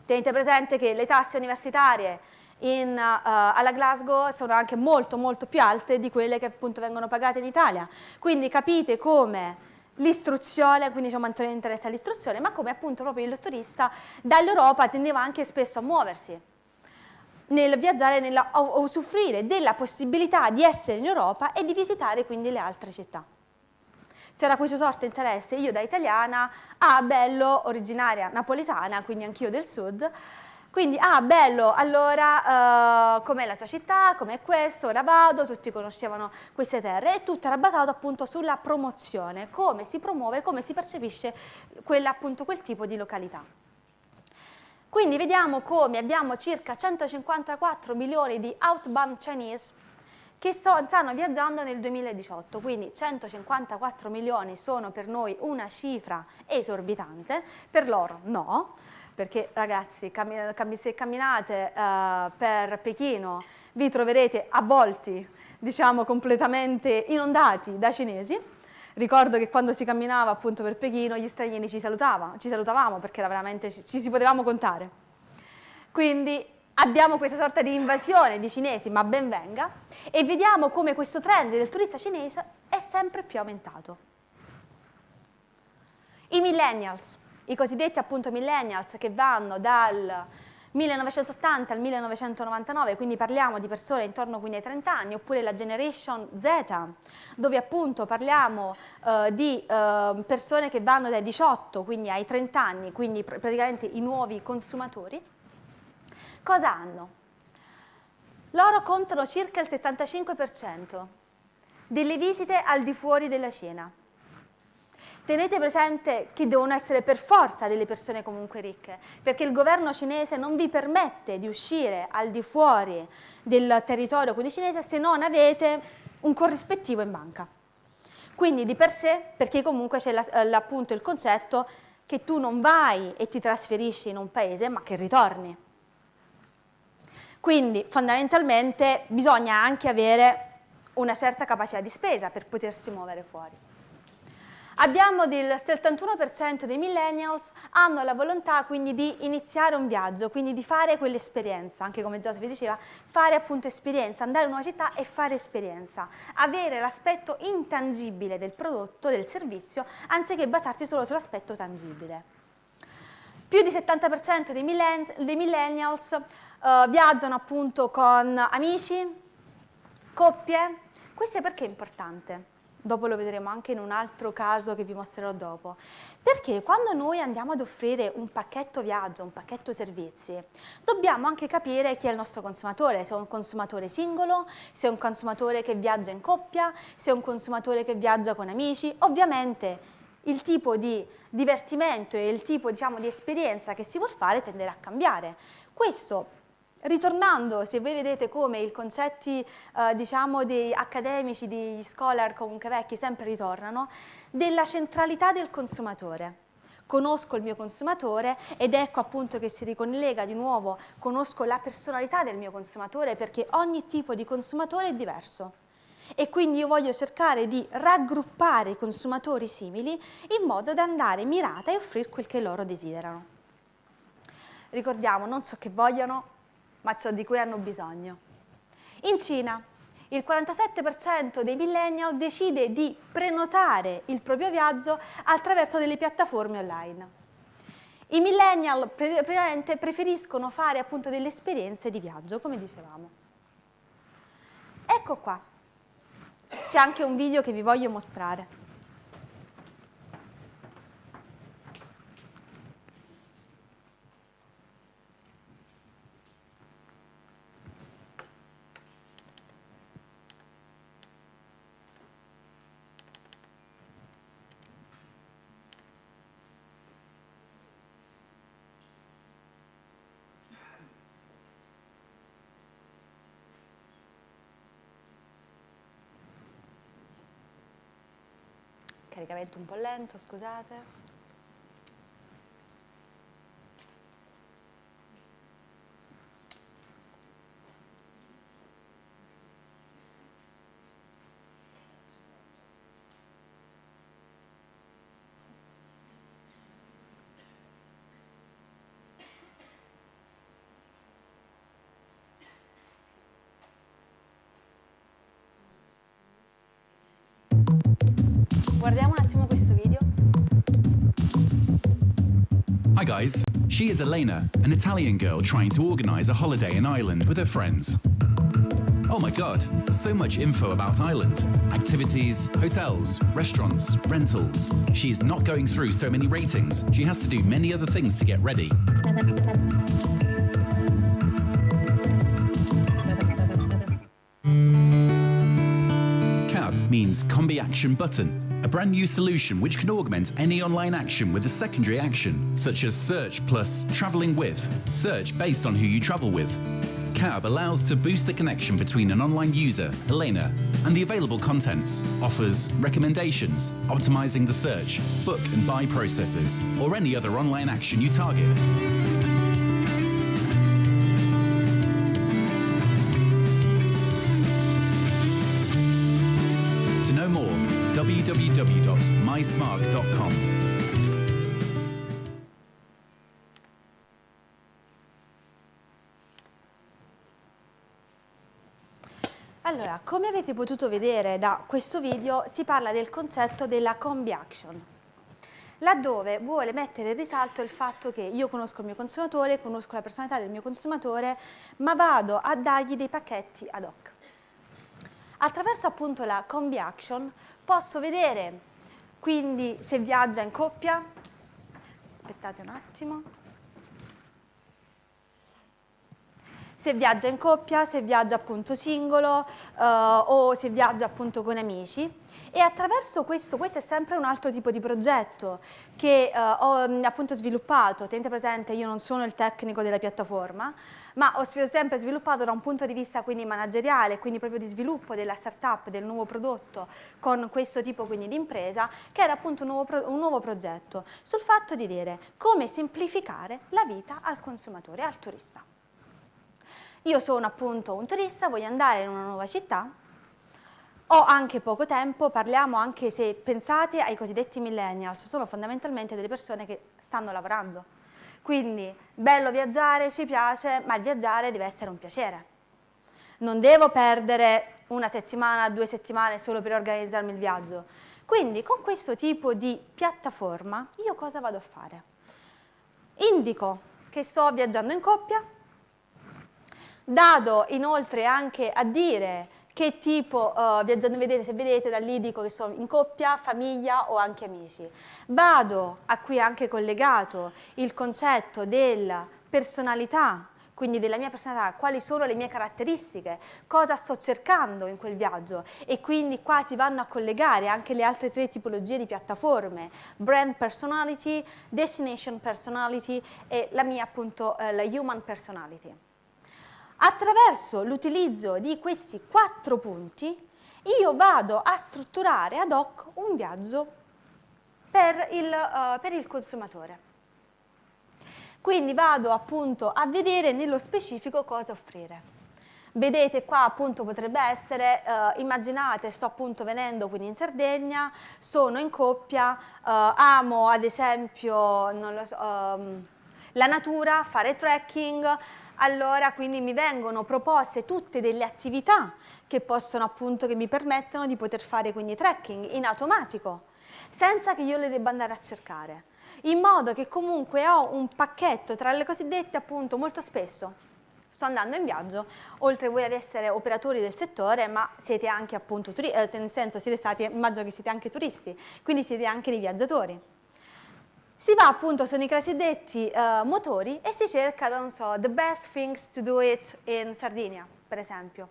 Tenete presente che le tasse universitarie alla Glasgow sono anche molto molto più alte di quelle che appunto vengono pagate in Italia, quindi capite come l'istruzione, quindi c'è un maggiore interesse all'istruzione, ma come appunto proprio il turista dall'Europa tendeva anche spesso a muoversi, nel viaggiare, usufruire della possibilità di essere in Europa e di visitare quindi le altre città. C'era questo sorta interesse, io da italiana, bello, originaria napoletana, quindi anch'io del sud, quindi, bello, allora com'è la tua città, com'è questo, ora vado, tutti conoscevano queste terre e tutto era basato appunto sulla promozione, come si promuove, come si percepisce quel tipo di località. Quindi vediamo come abbiamo circa 154 milioni di outbound Chinese che stanno viaggiando nel 2018, quindi 154 milioni sono per noi una cifra esorbitante, per loro no, perché ragazzi se camminate per Pechino vi troverete avvolti, diciamo completamente inondati da cinesi. Ricordo che quando si camminava appunto per Pechino gli stranieri ci salutavamo perché era veramente, ci si potevamo contare. Quindi abbiamo questa sorta di invasione di cinesi, ma ben venga, e vediamo come questo trend del turista cinese è sempre più aumentato. I millennials, i cosiddetti appunto millennials che vanno dal 1980 al 1999, quindi parliamo di persone intorno quindi ai 30 anni, oppure la Generation Z, dove appunto parliamo di persone che vanno dai 18 quindi ai 30 anni, quindi praticamente i nuovi consumatori. Cosa hanno? Loro contano circa il 75% delle visite al di fuori della cena. Tenete presente che devono essere per forza delle persone comunque ricche, perché il governo cinese non vi permette di uscire al di fuori del territorio quindi cinese se non avete un corrispettivo in banca. Quindi di per sé, perché comunque c'è appunto il concetto che tu non vai e ti trasferisci in un paese, ma che ritorni. Quindi fondamentalmente bisogna anche avere una certa capacità di spesa per potersi muovere fuori. Abbiamo il 71% dei millennials hanno la volontà quindi di iniziare un viaggio, quindi di fare quell'esperienza, anche come già vi diceva, fare appunto esperienza, andare in una città e fare esperienza, avere l'aspetto intangibile del prodotto, del servizio, anziché basarsi solo sull'aspetto tangibile. Più di 70% dei millennials viaggiano appunto con amici, coppie. Questo è perché è importante? Dopo lo vedremo anche in un altro caso che vi mostrerò dopo. Perché quando noi andiamo ad offrire un pacchetto viaggio, un pacchetto servizi, dobbiamo anche capire chi è il nostro consumatore, se è un consumatore singolo, se è un consumatore che viaggia in coppia, se è un consumatore che viaggia con amici. Ovviamente il tipo di divertimento e il tipo, diciamo, di esperienza che si vuol fare tenderà a cambiare. Questo ritornando, se voi vedete come i concetti diciamo dei accademici, degli scholar comunque vecchi sempre ritornano, della centralità del consumatore. Conosco il mio consumatore ed ecco appunto che si ricollega di nuovo, conosco la personalità del mio consumatore perché ogni tipo di consumatore è diverso. E quindi io voglio cercare di raggruppare i consumatori simili in modo da andare mirata e offrire quel che loro desiderano. Ricordiamo, non ciò che vogliono, ma ciò di cui hanno bisogno. In Cina, il 47% dei millennial decide di prenotare il proprio viaggio attraverso delle piattaforme online. I millennial praticamente preferiscono fare appunto delle esperienze di viaggio, come dicevamo. Ecco qua, c'è anche un video che vi voglio mostrare. Caricamento un po' lento, scusate. Guardiamo un attimo questo video. Hi guys, she is Elena, an Italian girl trying to organise a holiday in Ireland with her friends. Oh my god, so much info about Ireland. Activities, hotels, restaurants, rentals. She is not going through so many ratings. She has to do many other things to get ready. CAB means Combi Action Button, a brand new solution which can augment any online action with a secondary action, such as search plus travelling with, search based on who you travel with. CAB allows to boost the connection between an online user, Elena, and the available contents, offers, recommendations, optimizing the search, book and buy processes, or any other online action you target. To know more, www.mysmark.com. Allora, come avete potuto vedere da questo video, si parla del concetto della combi action. laddove vuole mettere in risalto il fatto che io conosco il mio consumatore, conosco la personalità del mio consumatore, ma vado a dargli dei pacchetti ad hoc. Attraverso appunto la combi action posso vedere quindi se viaggia in coppia, aspettate un attimo, se viaggia in coppia, se viaggia appunto singolo o se viaggia appunto con amici. E attraverso questo è sempre un altro tipo di progetto che ho appunto sviluppato. Tenete presente, io non sono il tecnico della piattaforma, ma ho sempre sviluppato da un punto di vista quindi manageriale, quindi proprio di sviluppo della startup, del nuovo prodotto con questo tipo quindi di impresa, che era appunto un nuovo progetto sul fatto di dire come semplificare la vita al consumatore, al turista. Io sono appunto un turista, voglio andare in una nuova città, ho anche poco tempo, parliamo anche se pensate ai cosiddetti millennials, sono fondamentalmente delle persone che stanno lavorando. Quindi, bello viaggiare, ci piace, ma il viaggiare deve essere un piacere. Non devo perdere una settimana, 2 settimane solo per organizzarmi il viaggio. Quindi, con questo tipo di piattaforma, io cosa vado a fare? Indico che sto viaggiando in coppia, dado inoltre anche a dire che tipo viaggiando, vedete, se vedete da lì dico che sono in coppia, famiglia o anche amici. Vado a cui anche collegato il concetto della personalità, quindi della mia personalità, quali sono le mie caratteristiche, cosa sto cercando in quel viaggio, e quindi qua si vanno a collegare anche le altre 3 tipologie di piattaforme: brand personality, destination personality e la mia appunto la human personality. Attraverso l'utilizzo di questi 4 punti io vado a strutturare ad hoc un viaggio per il consumatore. Quindi vado appunto a vedere nello specifico cosa offrire. Vedete qua appunto potrebbe essere, immaginate sto appunto venendo quindi in Sardegna, sono in coppia, amo ad esempio, non lo so, la natura, fare trekking. Allora quindi mi vengono proposte tutte delle attività che possono appunto, che mi permettono di poter fare quindi trekking in automatico, senza che io le debba andare a cercare, in modo che comunque ho un pacchetto tra le cosiddette appunto molto spesso. Sto andando in viaggio, oltre voi ad essere operatori del settore, ma siete anche appunto nel senso siete stati, immagino che siete anche turisti, quindi siete anche dei viaggiatori. Si va appunto, sono i cosiddetti motori, e si cerca, non so, the best things to do it in Sardinia, per esempio.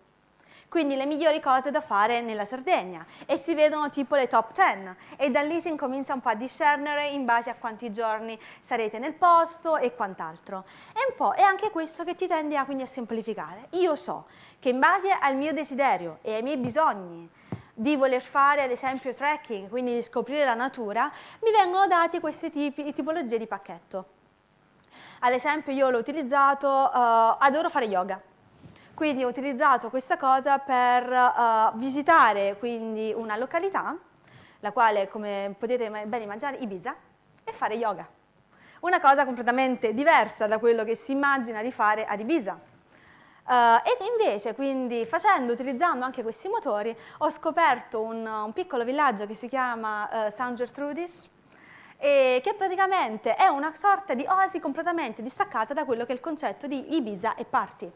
Quindi le migliori cose da fare nella Sardegna, e si vedono tipo le top 10 e da lì si incomincia un po' a discernere in base a quanti giorni sarete nel posto e quant'altro. È anche questo che ti tende quindi a semplificare. Io so che in base al mio desiderio e ai miei bisogni di voler fare ad esempio trekking, quindi di scoprire la natura, mi vengono dati queste tipologie di pacchetto. Ad esempio io l'ho utilizzato, adoro fare yoga, quindi ho utilizzato questa cosa per visitare quindi una località, la quale, come potete ben immaginare, Ibiza, e fare yoga. Una cosa completamente diversa da quello che si immagina di fare ad Ibiza. E invece, quindi utilizzando anche questi motori, ho scoperto un piccolo villaggio che si chiama San Gertrudis, e che praticamente è una sorta di oasi completamente distaccata da quello che è il concetto di Ibiza e party.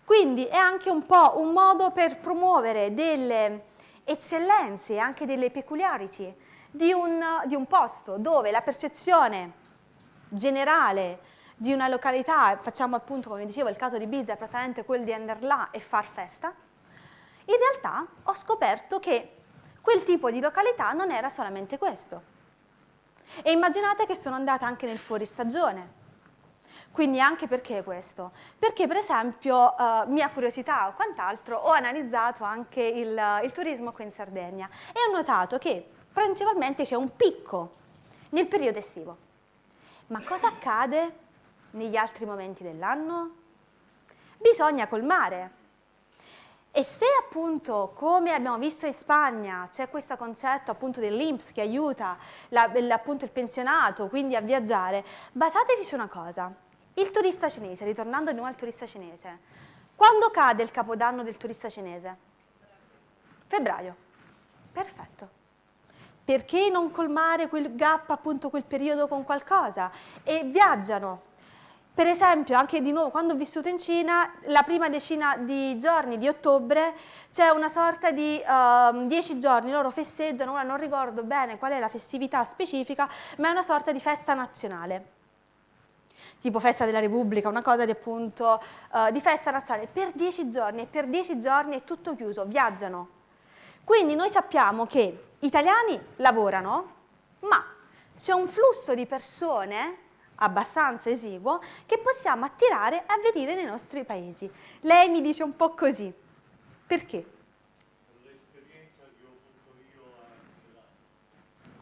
Quindi è anche un po' un modo per promuovere delle eccellenze e anche delle peculiarity di un posto dove la percezione generale di una località, facciamo appunto, come dicevo, il caso di Ibiza è praticamente quello di andare là e far festa. In realtà ho scoperto che quel tipo di località non era solamente questo. E immaginate che sono andata anche nel fuoristagione. Quindi anche perché questo? Perché per esempio, mia curiosità o quant'altro, ho analizzato anche il turismo qui in Sardegna e ho notato che principalmente c'è un picco nel periodo estivo. Ma cosa accade negli altri momenti dell'anno? Bisogna colmare. E se appunto, come abbiamo visto in Spagna, c'è questo concetto appunto dell'INPS che aiuta appunto il pensionato quindi a viaggiare, basatevi su una cosa: il turista cinese, ritornando di nuovo al turista cinese, quando cade il capodanno del turista cinese? Febbraio. Perfetto. Perché non colmare quel gap, appunto quel periodo con qualcosa? E viaggiano. Per esempio, anche di nuovo, quando ho vissuto in Cina, la prima decina di giorni di ottobre c'è una sorta di 10 giorni, loro festeggiano, ora non ricordo bene qual è la festività specifica, ma è una sorta di festa nazionale, tipo festa della Repubblica, una cosa di appunto di festa nazionale, per 10 giorni, e per 10 giorni è tutto chiuso, viaggiano. Quindi noi sappiamo che gli italiani lavorano, ma c'è un flusso di persone abbastanza esiguo che possiamo attirare a venire nei nostri paesi. Lei mi dice un po' così. Perché? Per l'esperienza che ho avuto io a Milano,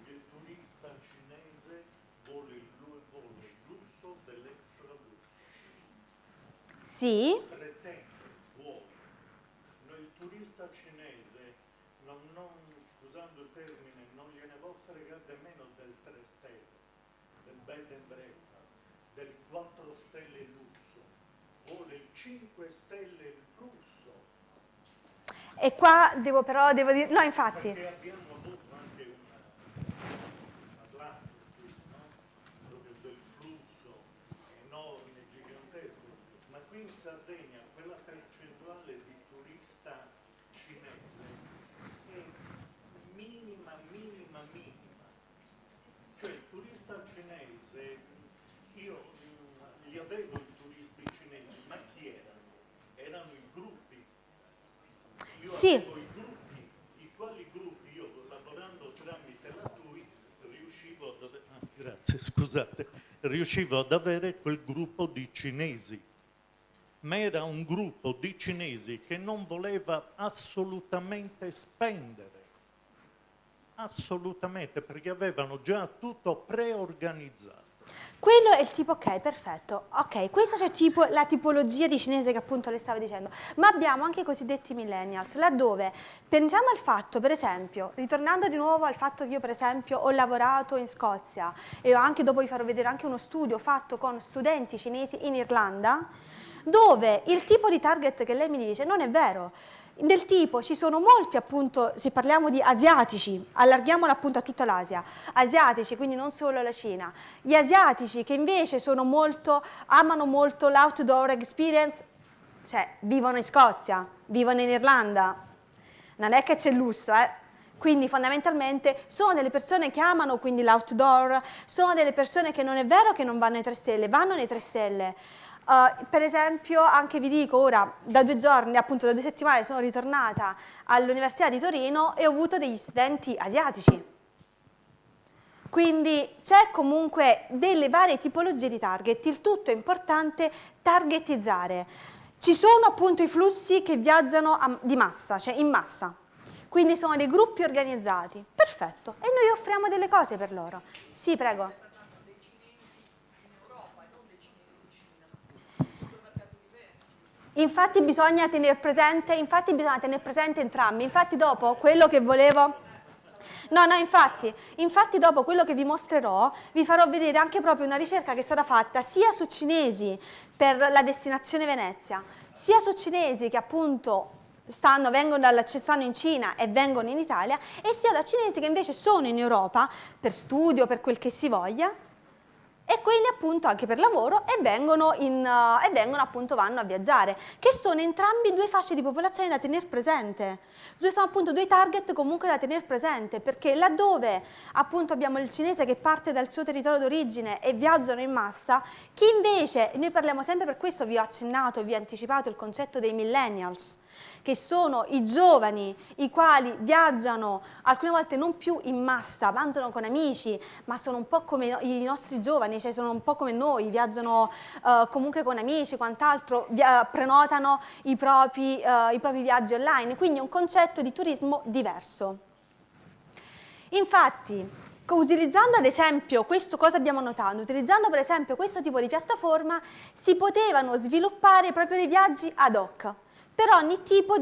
il turista cinese vuole il lusso dell'extra lusso. Sì, Pretende, vuole. Il turista cinese, scusando il termine, non gliene può fregare nemmeno del 3 stelle, del bed and breakfast, del 4 stelle lusso, vuole il 5 stelle lusso. e qua devo dire, no infatti, Perché abbiamo avuto anche una Atlantis qui, no? Proprio del flusso enorme, gigantesco, ma qui in Sardegna quella percentuale di turista cinese è minima, minima, minima. Cioè il turista cinese, io li avevo i turisti cinesi, ma chi erano? Erano i gruppi. Io sì. avevo i gruppi, i quali gruppi io lavorando tramite la TUI riuscivo ad avere quel gruppo di cinesi, ma era un gruppo di cinesi che non voleva assolutamente spendere, assolutamente, perché avevano già tutto preorganizzato. Quello è il tipo, ok, perfetto, ok, questa c'è tipo la tipologia di cinese che appunto le stavo dicendo, ma abbiamo anche i cosiddetti millennials, laddove pensiamo al fatto, per esempio, ritornando di nuovo al fatto che io per esempio ho lavorato in Scozia e anche dopo vi farò vedere anche uno studio fatto con studenti cinesi in Irlanda, dove il tipo di target che lei mi dice non è vero. Del tipo, ci sono molti appunto, se parliamo di asiatici, allarghiamolo appunto a tutta l'Asia, asiatici, quindi non solo la Cina, gli asiatici che invece sono molto, amano molto l'outdoor experience, cioè vivono in Scozia, vivono in Irlanda, non è che c'è lusso, Quindi fondamentalmente sono delle persone che amano quindi l'outdoor, sono delle persone che non è vero che non vanno ai 3 stelle, vanno nei 3 stelle. Per esempio, anche vi dico ora, da 2 giorni, appunto da 2 settimane sono ritornata all'Università di Torino e ho avuto degli studenti asiatici. Quindi c'è comunque delle varie tipologie di target, il tutto è importante targetizzare. Ci sono appunto i flussi che viaggiano di massa, cioè in massa, quindi sono dei gruppi organizzati, perfetto, e noi offriamo delle cose per loro. Sì, prego. Infatti bisogna tener presente entrambi. Infatti dopo quello che volevo... No, infatti dopo quello che vi mostrerò, vi farò vedere anche proprio una ricerca che è stata fatta sia su cinesi per la destinazione Venezia, sia su cinesi che appunto stanno in Cina e vengono in Italia, e sia da cinesi che invece sono in Europa per studio, per quel che si voglia, e quindi appunto anche per lavoro e vengono appunto vanno a viaggiare, che sono entrambi 2 fasce di popolazione da tenere presente. Sono appunto 2 target comunque da tenere presente, perché laddove appunto abbiamo il cinese che parte dal suo territorio d'origine e viaggiano in massa, chi invece, noi parliamo sempre, per questo vi ho accennato, vi ho anticipato il concetto dei millennials, che sono i giovani i quali viaggiano alcune volte non più in massa, viaggiano con amici, ma sono un po' come i nostri giovani, cioè sono un po' come noi, viaggiano comunque con amici, quant'altro, prenotano i propri viaggi online, quindi è un concetto di turismo diverso. Infatti, utilizzando ad esempio questo, cosa abbiamo notato? Utilizzando per esempio questo tipo di piattaforma si potevano sviluppare proprio dei viaggi ad hoc per ogni tipo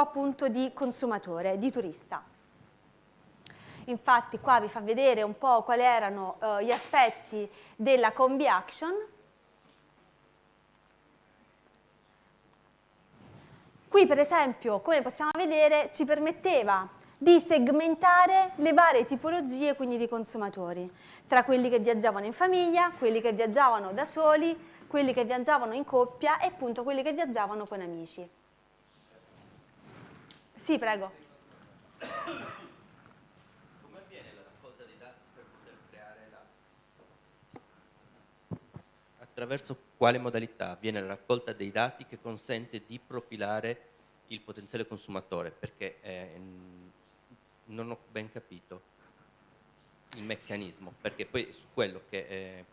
appunto di consumatore, di turista. Infatti qua vi fa vedere un po' quali erano gli aspetti della Combi Action. Qui per esempio, come possiamo vedere, ci permetteva di segmentare le varie tipologie quindi di consumatori, tra quelli che viaggiavano in famiglia, quelli che viaggiavano da soli, quelli che viaggiavano in coppia e appunto quelli che viaggiavano con amici. Sì, prego. Come avviene la raccolta dei dati per poter creare attraverso quale modalità avviene la raccolta dei dati che consente di profilare il potenziale consumatore? Perché non ho ben capito il meccanismo, perché poi su quello che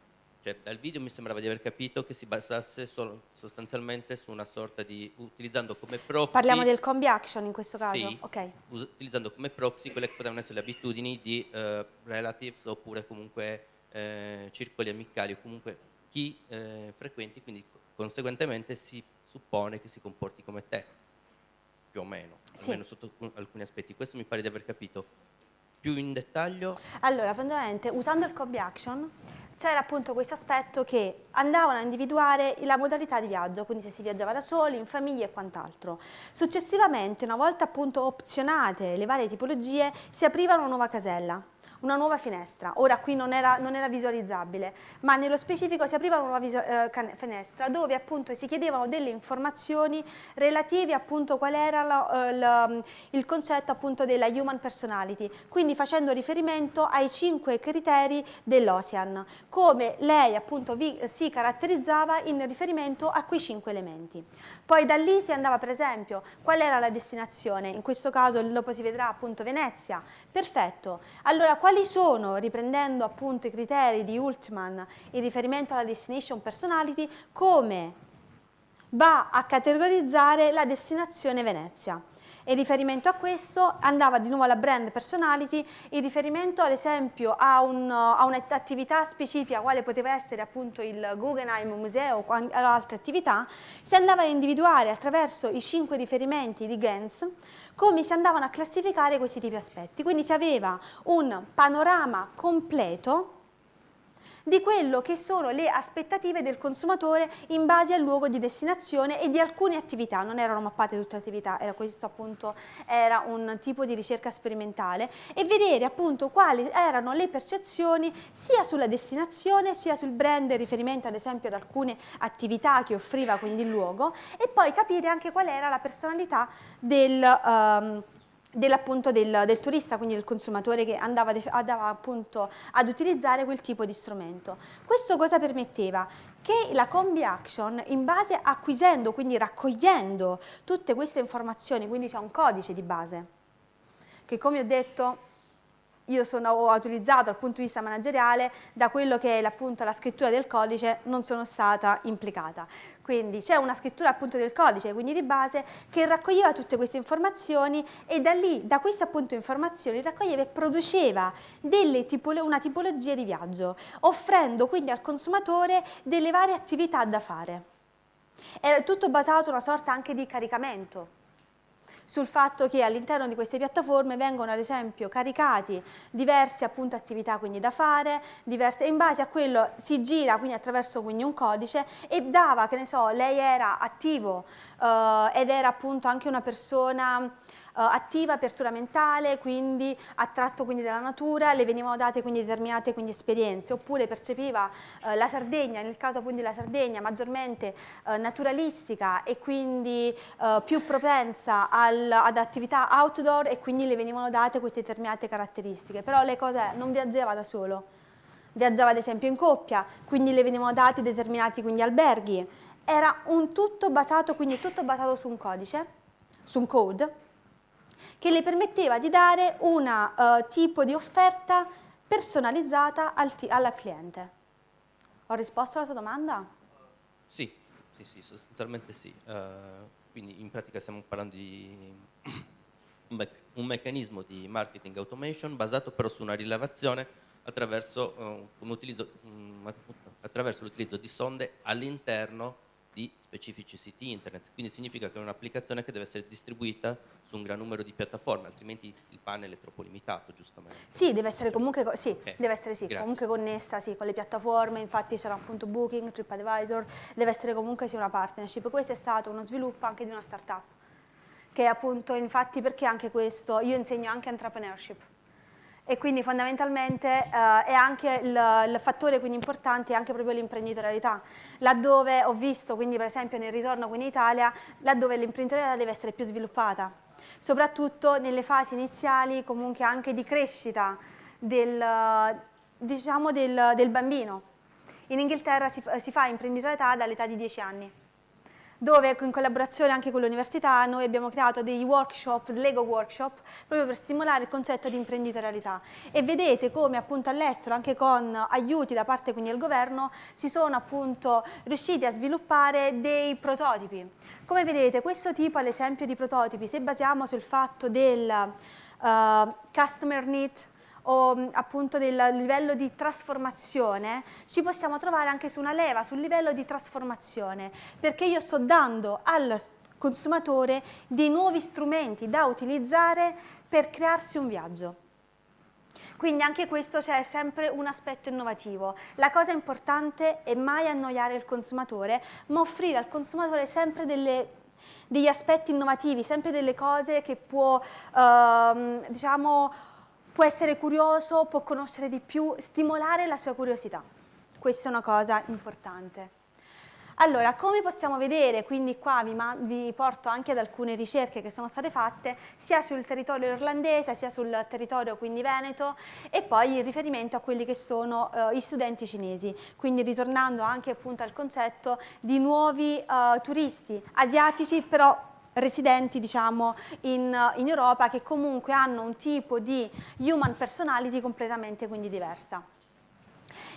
cioè, dal video mi sembrava di aver capito che si basasse sostanzialmente su una sorta di utilizzando come proxy. Parliamo del combi action in questo caso? Sì, Ok. utilizzando come proxy quelle che potevano essere le abitudini di relatives oppure comunque circoli amicali o comunque chi frequenti, quindi conseguentemente si suppone che si comporti come te, più o meno, Sì. almeno sotto alcuni aspetti. Questo mi pare di aver capito. Più in dettaglio? Allora, fondamentalmente, usando il combi action, c'era appunto questo aspetto che andavano a individuare la modalità di viaggio, quindi se si viaggiava da soli, in famiglia e quant'altro. Successivamente, una volta appunto opzionate le varie tipologie, si apriva una nuova casella, una nuova finestra. Ora qui non era visualizzabile, ma nello specifico si apriva una nuova finestra dove appunto si chiedevano delle informazioni relative appunto qual era il concetto appunto della human personality, quindi facendo riferimento ai 5 criteri dell'Ocean, come lei appunto si caratterizzava in riferimento a quei 5 elementi. Poi da lì si andava per esempio qual era la destinazione, in questo caso dopo si vedrà appunto Venezia, perfetto. Allora quali sono, riprendendo appunto i criteri di Hultman in riferimento alla destination personality, come va a categorizzare la destinazione Venezia. E in riferimento a questo andava di nuovo alla brand personality, in riferimento ad esempio a un'attività specifica, quale poteva essere appunto il Guggenheim Museo o altre attività, si andava a individuare attraverso i 5 riferimenti di Gens come si andavano a classificare questi tipi di aspetti. Quindi si aveva un panorama completo di quello che sono le aspettative del consumatore in base al luogo di destinazione e di alcune attività. Non erano mappate tutte le attività, questo appunto era un tipo di ricerca sperimentale, e vedere appunto quali erano le percezioni sia sulla destinazione sia sul brand in riferimento ad esempio ad alcune attività che offriva quindi il luogo, e poi capire anche qual era la personalità appunto del turista, quindi del consumatore che andava appunto ad utilizzare quel tipo di strumento. Questo cosa permetteva? Che la combi action, in base acquisendo, quindi raccogliendo tutte queste informazioni, quindi c'è un codice di base, che come ho detto ho utilizzato dal punto di vista manageriale, da quello che è appunto la scrittura del codice non sono stata implicata. Quindi c'è una scrittura appunto del codice, quindi di base, che raccoglieva tutte queste informazioni e da lì, da queste appunto informazioni, raccoglieva e produceva una tipologia di viaggio, offrendo quindi al consumatore delle varie attività da fare. Era tutto basato su una sorta anche di caricamento, sul fatto che all'interno di queste piattaforme vengono ad esempio caricati diverse appunto attività quindi da fare, diverse, e in base a quello si gira quindi attraverso quindi un codice e dava, che ne so, lei era attivo ed era appunto anche una persona attiva, apertura mentale, quindi attratto quindi dalla natura, le venivano date quindi determinate quindi esperienze, oppure percepiva la Sardegna, nel caso appunto della Sardegna, maggiormente naturalistica e quindi più propensa ad attività outdoor, e quindi le venivano date queste determinate caratteristiche. Però lei non viaggiava da solo, viaggiava ad esempio in coppia, quindi le venivano dati determinati quindi alberghi. Era tutto basato su un codice, su un code, che le permetteva di dare un tipo di offerta personalizzata al cliente. Ho risposto alla sua domanda? Sì, sostanzialmente sì. Quindi in pratica stiamo parlando di un meccanismo di marketing automation basato però su una rilevazione attraverso l'utilizzo di sonde all'interno di specifici siti internet. Quindi significa che è un'applicazione che deve essere distribuita su un gran numero di piattaforme, altrimenti il panel è troppo limitato, giustamente. Sì, deve essere comunque, Okay. deve essere comunque connessa con le piattaforme, infatti c'era appunto Booking, TripAdvisor, deve essere comunque una partnership. Questo è stato uno sviluppo anche di una startup che appunto infatti perché anche questo, io insegno anche entrepreneurship e quindi fondamentalmente è anche il fattore quindi importante è anche proprio l'imprenditorialità, laddove ho visto quindi per esempio nel ritorno qui in Italia, laddove l'imprenditorialità deve essere più sviluppata, soprattutto nelle fasi iniziali comunque anche di crescita diciamo del bambino. In Inghilterra si fa imprenditorialità dall'età di 10 anni, dove in collaborazione anche con l'università noi abbiamo creato dei workshop, Lego workshop, proprio per stimolare il concetto di imprenditorialità. E vedete come appunto all'estero, anche con aiuti da parte quindi del governo, si sono appunto riusciti a sviluppare dei prototipi. Come vedete questo tipo, ad esempio, di prototipi, se basiamo sul fatto del customer need, o appunto del livello di trasformazione, ci possiamo trovare anche su una leva, sul livello di trasformazione, perché io sto dando al consumatore dei nuovi strumenti da utilizzare per crearsi un viaggio. Quindi anche questo c'è sempre un aspetto innovativo. La cosa importante è mai annoiare il consumatore, ma offrire al consumatore sempre degli aspetti innovativi, sempre delle cose che può, diciamo, può essere curioso, può conoscere di più, stimolare la sua curiosità. Questa è una cosa importante. Allora, come possiamo vedere, quindi qua vi porto anche ad alcune ricerche che sono state fatte sia sul territorio irlandese sia sul territorio quindi veneto e poi il riferimento a quelli che sono gli studenti cinesi, quindi ritornando anche appunto al concetto di nuovi turisti asiatici però residenti diciamo in Europa che comunque hanno un tipo di human personality completamente quindi diversa.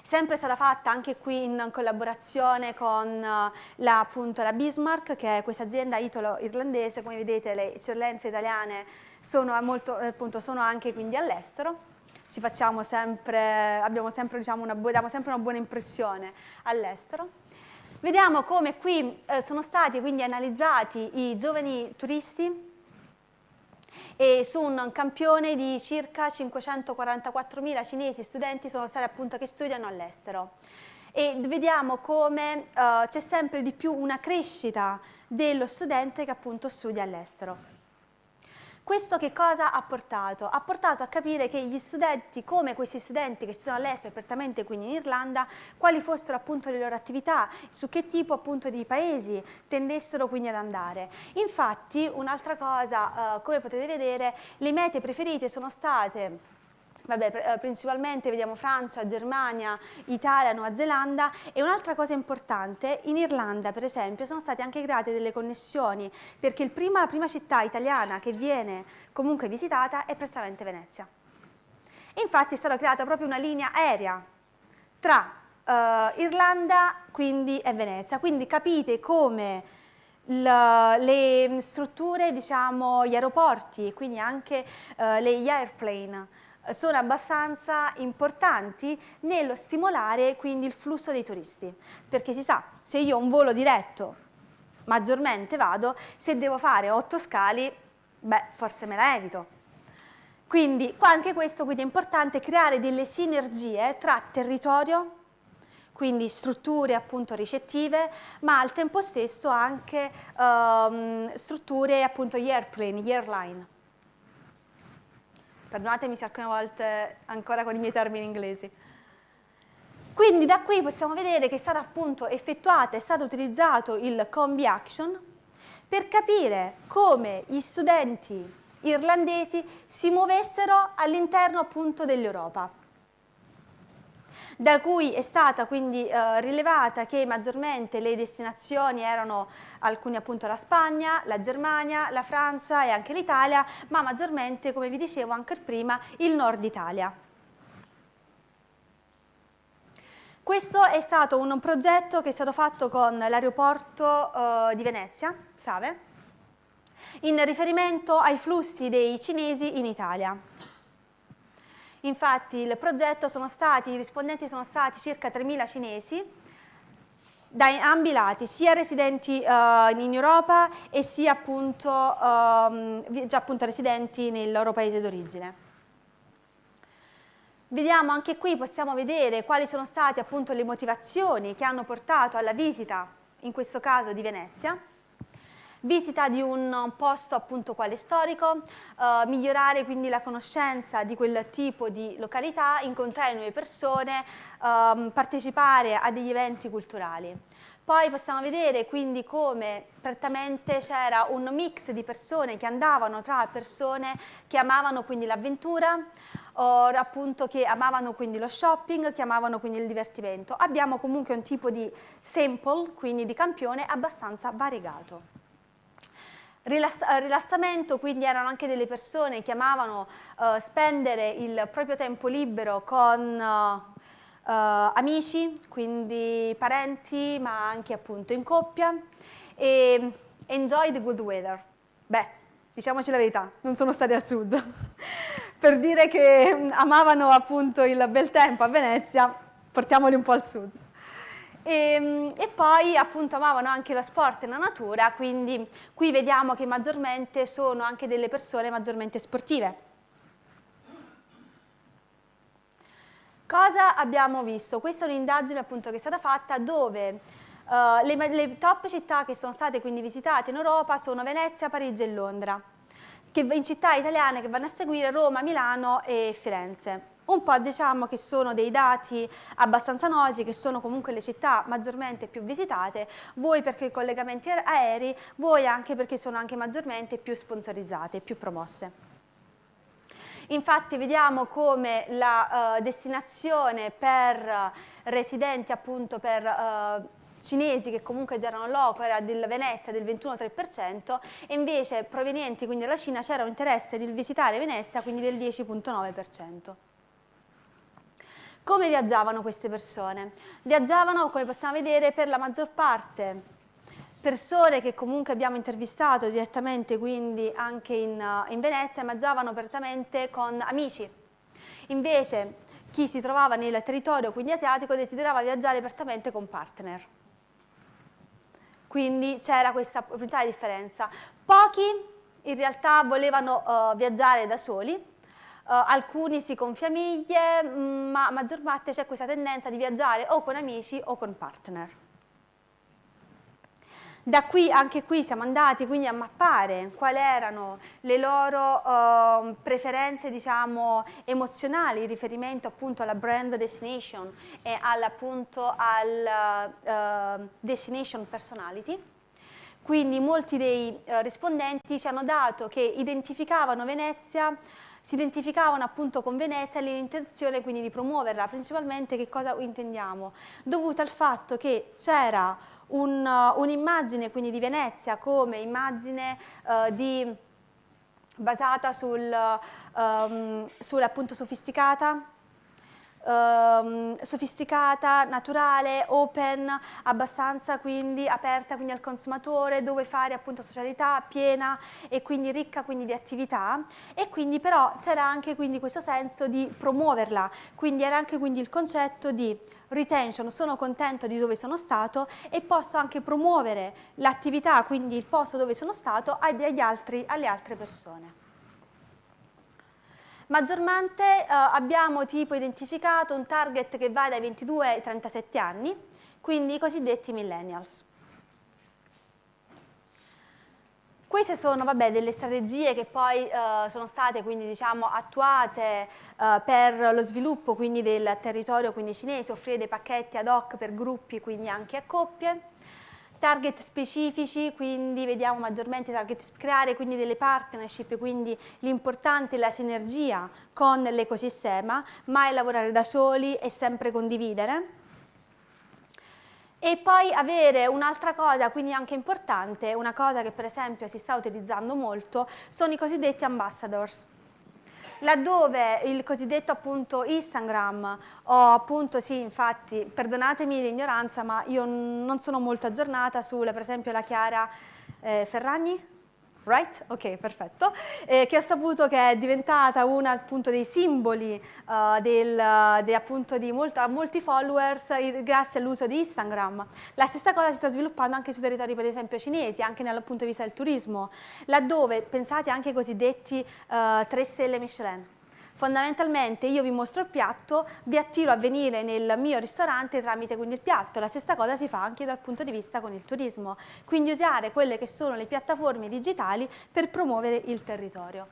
Sempre stata fatta anche qui in collaborazione con appunto la Bismarck, che è questa azienda italo-irlandese. Come vedete le eccellenze italiane sono, sono anche quindi all'estero. Ci facciamo sempre, diciamo, diamo sempre una buona impressione all'estero. Vediamo come qui sono stati quindi analizzati i giovani turisti e su un campione di circa 544.000 cinesi studenti sono stati appunto che studiano all'estero e vediamo come c'è sempre di più una crescita dello studente che appunto studia all'estero. Questo che cosa ha portato? Ha portato a capire che gli studenti, come questi studenti che studiano all'estero, prettamente quindi in Irlanda, quali fossero appunto le loro attività, su che tipo appunto di paesi tendessero quindi ad andare. Infatti un'altra cosa, come potete vedere, le mete preferite sono state principalmente vediamo Francia, Germania, Italia, Nuova Zelanda e un'altra cosa importante, in Irlanda per esempio sono state anche create delle connessioni perché la prima città italiana che viene comunque visitata è prettamente Venezia. Infatti è stata creata proprio una linea aerea tra Irlanda quindi e Venezia, quindi capite come le strutture, diciamo gli aeroporti e quindi anche gli airplane sono abbastanza importanti nello stimolare quindi il flusso dei turisti, perché si sa, se io ho un volo diretto maggiormente vado, se devo fare 8 scali, forse me la evito. Quindi qua anche questo quindi è importante creare delle sinergie tra territorio, quindi strutture appunto ricettive, ma al tempo stesso anche strutture appunto gli airplane, gli airline. Perdonatemi se alcune volte ancora con i miei termini inglesi. Quindi da qui possiamo vedere che è stata appunto effettuata, è stato utilizzato il Combi Action per capire come gli studenti irlandesi si muovessero all'interno appunto dell'Europa, da cui è stata quindi rilevata che maggiormente le destinazioni erano alcuni appunto la Spagna, la Germania, la Francia e anche l'Italia, ma maggiormente, come vi dicevo anche prima, il nord Italia. Questo è stato un progetto che è stato fatto con l'aeroporto di Venezia, Save, in riferimento ai flussi dei cinesi in Italia. Infatti il progetto i rispondenti sono stati circa 3.000 cinesi, da ambi i lati, sia residenti in Europa e sia appunto, già appunto residenti nel loro paese d'origine. Vediamo anche qui, possiamo vedere quali sono state appunto le motivazioni che hanno portato alla visita, in questo caso di Venezia. visita di un posto appunto quale storico, migliorare quindi la conoscenza di quel tipo di località, incontrare nuove persone, partecipare a degli eventi culturali. Poi possiamo vedere quindi come prettamente c'era un mix di persone che andavano tra persone che amavano quindi l'avventura, o appunto che amavano quindi lo shopping, che amavano quindi il divertimento. Abbiamo comunque un tipo di sample, quindi di campione abbastanza variegato. Rilassamento, quindi erano anche delle persone che amavano spendere il proprio tempo libero con amici, quindi parenti, ma anche appunto in coppia, e enjoy the good weather. Beh, diciamoci la verità, non sono stati al sud. Per dire che amavano appunto il bel tempo a Venezia, portiamoli un po' al sud. E poi appunto amavano anche lo sport e la natura, quindi qui vediamo che maggiormente sono anche delle persone maggiormente sportive. Cosa abbiamo visto? Questa è un'indagine appunto che è stata fatta dove le top città che sono state quindi visitate in Europa sono Venezia, Parigi e Londra, che in città italiane che vanno a seguire Roma, Milano e Firenze. Un po' diciamo che sono dei dati abbastanza noti, che sono comunque le città maggiormente più visitate, voi perché i collegamenti aerei, voi anche perché sono anche maggiormente più sponsorizzate, più promosse. Infatti vediamo come la destinazione per residenti, appunto per cinesi che comunque già erano loco, era di Venezia del 21,3% e invece provenienti quindi dalla Cina c'era un interesse di visitare Venezia quindi del 10,9%. Come viaggiavano queste persone? Viaggiavano, come possiamo vedere, per la maggior parte persone che comunque abbiamo intervistato direttamente, quindi anche in Venezia, viaggiavano prettamente con amici. Invece chi si trovava nel territorio, quindi asiatico, desiderava viaggiare prettamente con partner. Quindi c'era questa principale differenza. Pochi in realtà volevano viaggiare da soli, alcuni sì con famiglie, ma maggior parte c'è questa tendenza di viaggiare o con amici o con partner. Da qui, anche qui, siamo andati quindi a mappare quali erano le loro preferenze, diciamo, emozionali in riferimento appunto alla brand destination e appunto al destination personality. Quindi molti dei rispondenti ci hanno dato che identificavano Venezia, si identificavano appunto con Venezia e l'intenzione quindi di promuoverla, principalmente che cosa intendiamo? Dovuto al fatto che c'era un'immagine quindi di Venezia come immagine basata appunto sofisticata, naturale, open, abbastanza quindi aperta quindi al consumatore, dove fare appunto socialità piena e quindi ricca quindi di attività, e quindi però c'era anche quindi questo senso di promuoverla, quindi era anche quindi il concetto di retention, sono contento di dove sono stato e posso anche promuovere l'attività, quindi il posto dove sono stato alle altre persone. Maggiormente abbiamo tipo identificato un target che va dai 22 ai 37 anni, quindi i cosiddetti millennials. Queste sono delle strategie che poi sono state quindi, diciamo, attuate per lo sviluppo quindi, del territorio quindi, cinese, offrire dei pacchetti ad hoc per gruppi, quindi anche a coppie. Target specifici, quindi vediamo maggiormente creare quindi delle partnership, quindi l'importante è la sinergia con l'ecosistema, mai lavorare da soli e sempre condividere. E poi avere un'altra cosa, quindi anche importante, una cosa che per esempio si sta utilizzando molto, sono i cosiddetti ambassadors. Laddove il cosiddetto appunto Instagram o appunto sì, infatti, perdonatemi l'ignoranza, ma io non sono molto aggiornata sulla, per esempio, la Chiara Ferragni, right? Ok, perfetto, che ho saputo che è diventata una appunto dei simboli appunto di molti followers grazie all'uso di Instagram. La stessa cosa si sta sviluppando anche sui territori per esempio cinesi, anche dal punto di vista del turismo, laddove pensate anche ai cosiddetti 3 stelle Michelin. Fondamentalmente io vi mostro il piatto, vi attiro a venire nel mio ristorante tramite quindi il piatto. La stessa cosa si fa anche dal punto di vista con il turismo, quindi usare quelle che sono le piattaforme digitali per promuovere il territorio.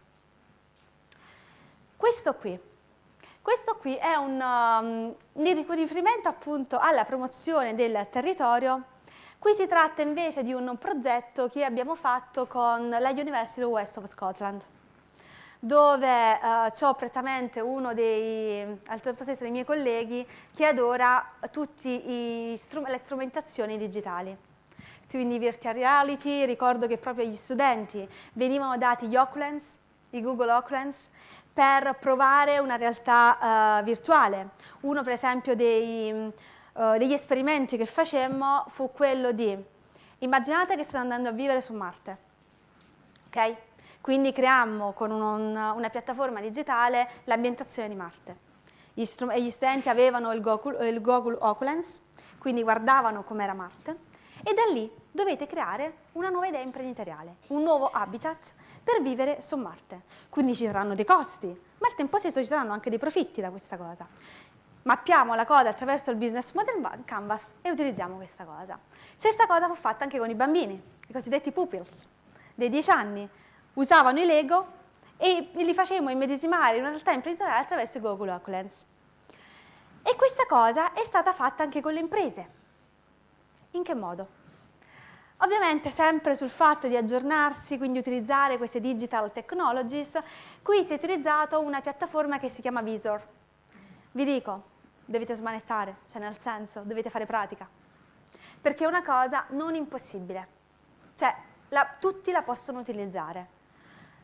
Questo qui è un riferimento appunto alla promozione del territorio. Qui si tratta invece di un progetto che abbiamo fatto con la University of West of Scotland, dove c'ho prettamente uno al tempo stesso dei miei colleghi che adora tutte le strumentazioni digitali. Quindi virtual reality, ricordo che proprio agli studenti venivano dati gli Oculus, i Google Oculus, per provare una realtà virtuale. Uno per esempio degli esperimenti che facemmo fu quello di, immaginate che state andando a vivere su Marte, ok? Quindi creammo con una piattaforma digitale l'ambientazione di Marte. Gli studenti avevano il Google Oculus, quindi guardavano com'era Marte, e da lì dovete creare una nuova idea imprenditoriale, un nuovo habitat per vivere su Marte. Quindi ci saranno dei costi, ma al tempo stesso ci saranno anche dei profitti da questa cosa. Mappiamo la cosa attraverso il Business Model Canvas e utilizziamo questa cosa. Stessa cosa fu fatta anche con i bambini, i cosiddetti pupils, dei 10 anni. Usavano i Lego e li facevamo immedesimare in una realtà imprenditoriale attraverso i Google Oculus. E questa cosa è stata fatta anche con le imprese. In che modo? Ovviamente sempre sul fatto di aggiornarsi, quindi utilizzare queste digital technologies, qui si è utilizzato una piattaforma che si chiama Visor. Vi dico, dovete smanettare, cioè nel senso, dovete fare pratica, perché è una cosa non impossibile, cioè tutti la possono utilizzare.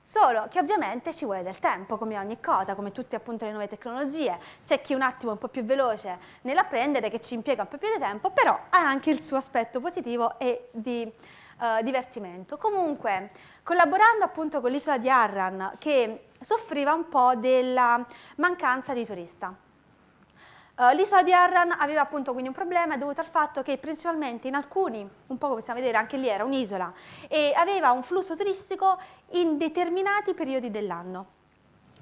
Solo che ovviamente ci vuole del tempo, come ogni cosa, come tutte appunto le nuove tecnologie. C'è chi un attimo un po' più veloce nell'apprendere, che ci impiega un po' più di tempo, però ha anche il suo aspetto positivo e di divertimento. Comunque, collaborando appunto con l'isola di Arran, che soffriva un po' della mancanza di turista. L'isola di Arran aveva appunto quindi un problema dovuto al fatto che principalmente in alcuni, un po' come possiamo vedere anche lì era un'isola, e aveva un flusso turistico in determinati periodi dell'anno.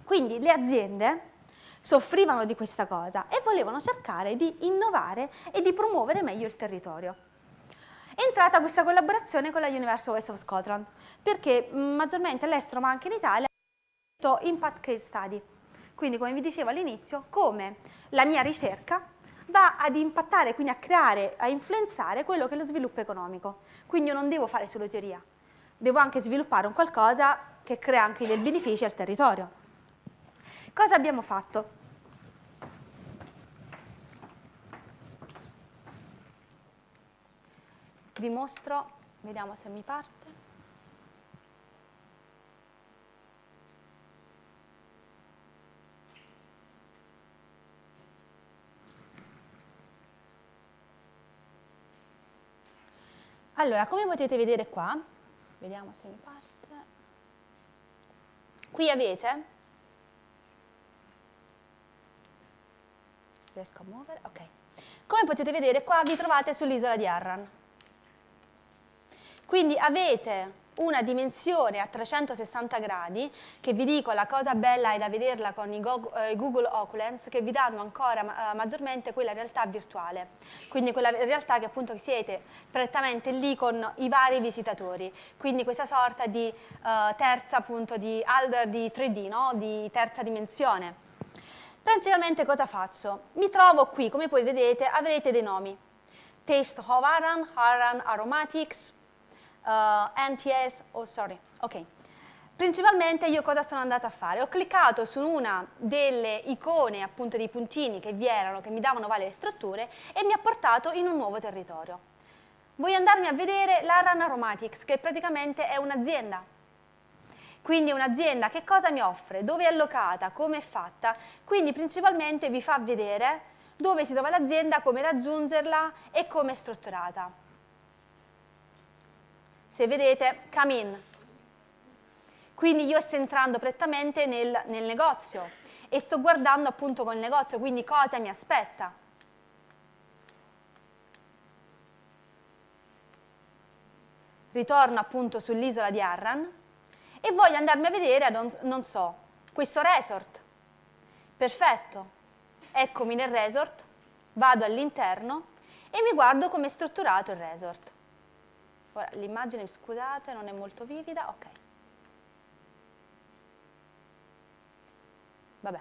Quindi le aziende soffrivano di questa cosa e volevano cercare di innovare e di promuovere meglio il territorio. È entrata questa collaborazione con la University of West of Scotland, perché maggiormente all'estero ma anche in Italia ho fatto Impact Case Study. Quindi, come vi dicevo all'inizio, come la mia ricerca va ad impattare, quindi a creare, a influenzare quello che è lo sviluppo economico. Quindi io non devo fare solo teoria, devo anche sviluppare un qualcosa che crea anche dei benefici al territorio. Cosa abbiamo fatto? Vi mostro, vediamo se mi parte. Allora, come potete vedere qua, vediamo se mi parte, qui avete, riesco a muovere, ok, come potete vedere qua vi trovate sull'isola di Arran, quindi avete una dimensione a 360 gradi, che vi dico la cosa bella è da vederla con i Google Oculus, che vi danno ancora maggiormente quella realtà virtuale, quindi quella realtà che appunto siete prettamente lì con i vari visitatori, quindi questa sorta di terza appunto di 3D, no? Di terza dimensione. Principalmente cosa faccio? Mi trovo qui, come poi vedete avrete dei nomi, Taste of Arran, Arran Aromatics, NTS, ok. Principalmente io cosa sono andata a fare? Ho cliccato su una delle icone, appunto dei puntini che vi erano, che mi davano varie strutture e mi ha portato in un nuovo territorio. Voglio andarmi a vedere l'Arran Aromatics, che praticamente è un'azienda. Quindi un'azienda che cosa mi offre, dove è allocata, come è fatta, quindi principalmente vi fa vedere dove si trova l'azienda, come raggiungerla e come è strutturata. Se vedete, come in. Quindi io sto entrando prettamente nel negozio e sto guardando appunto col negozio, quindi cosa mi aspetta. Ritorno appunto sull'isola di Arran e voglio andarmi a vedere, non so, questo resort. Perfetto. Eccomi nel resort, vado all'interno e mi guardo come è strutturato il resort. Ora, l'immagine, scusate, non è molto vivida. Ok. Vabbè.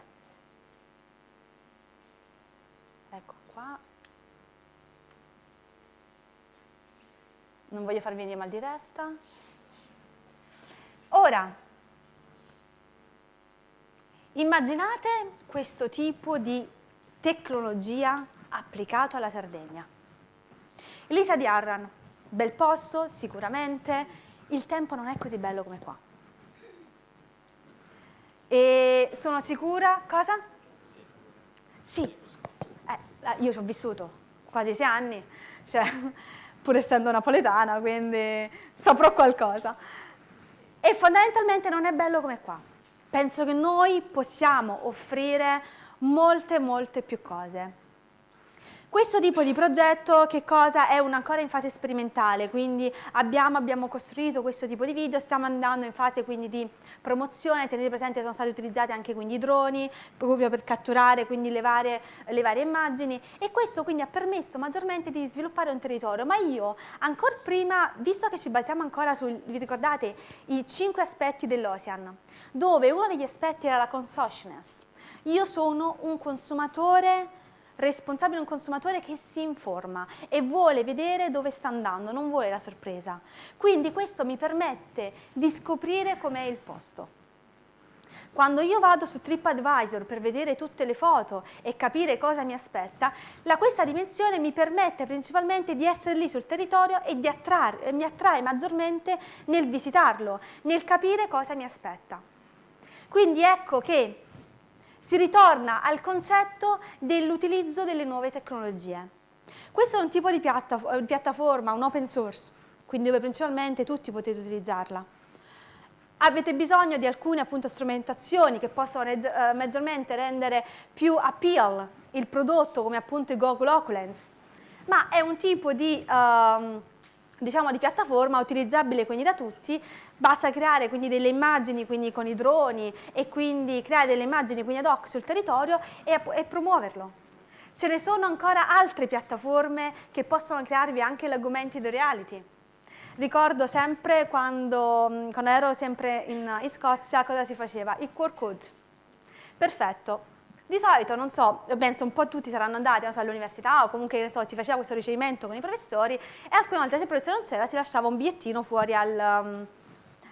Ecco qua. Non voglio farvi venire mal di testa. Ora, immaginate questo tipo di tecnologia applicato alla Sardegna. L'isola di Arran, bel posto, sicuramente, il tempo non è così bello come qua. E sono sicura, cosa? Sì, io ci ho vissuto quasi 6 anni, cioè, pur essendo napoletana, quindi saprò qualcosa. E fondamentalmente non è bello come qua. Penso che noi possiamo offrire molte più cose. Questo tipo di progetto che cosa è ancora in fase sperimentale, quindi abbiamo costruito questo tipo di video, stiamo andando in fase quindi di promozione, tenete presente che sono stati utilizzati anche quindi i droni proprio per catturare quindi le varie immagini, e questo quindi ha permesso maggiormente di sviluppare un territorio. Ma io ancora prima, visto che ci basiamo ancora vi ricordate i 5 aspetti dell'Ocean, dove uno degli aspetti era la consciousness. Io sono un consumatore responsabile, un consumatore che si informa e vuole vedere dove sta andando, non vuole la sorpresa. Quindi questo mi permette di scoprire com'è il posto. Quando io vado su TripAdvisor per vedere tutte le foto e capire cosa mi aspetta, questa dimensione mi permette principalmente di essere lì sul territorio e mi attrae maggiormente nel visitarlo, nel capire cosa mi aspetta. Quindi ecco che si ritorna al concetto dell'utilizzo delle nuove tecnologie. Questo è un tipo di piattaforma, un open source, quindi dove principalmente tutti potete utilizzarla. Avete bisogno di alcune appunto strumentazioni che possono maggiormente rendere più appeal il prodotto, come appunto i Google HoloLens, ma è un tipo di diciamo di piattaforma utilizzabile quindi da tutti. Basta creare quindi delle immagini quindi con i droni e quindi creare delle immagini quindi ad hoc sul territorio e promuoverlo. Ce ne sono ancora altre piattaforme che possono crearvi anche l'augmented reality. Ricordo sempre quando ero sempre in Scozia cosa si faceva? Il QR code. Perfetto. Di solito, non so, penso un po' tutti saranno andati all'università o comunque ne so, si faceva questo ricevimento con i professori e alcune volte se il professore non c'era si lasciava un bigliettino fuori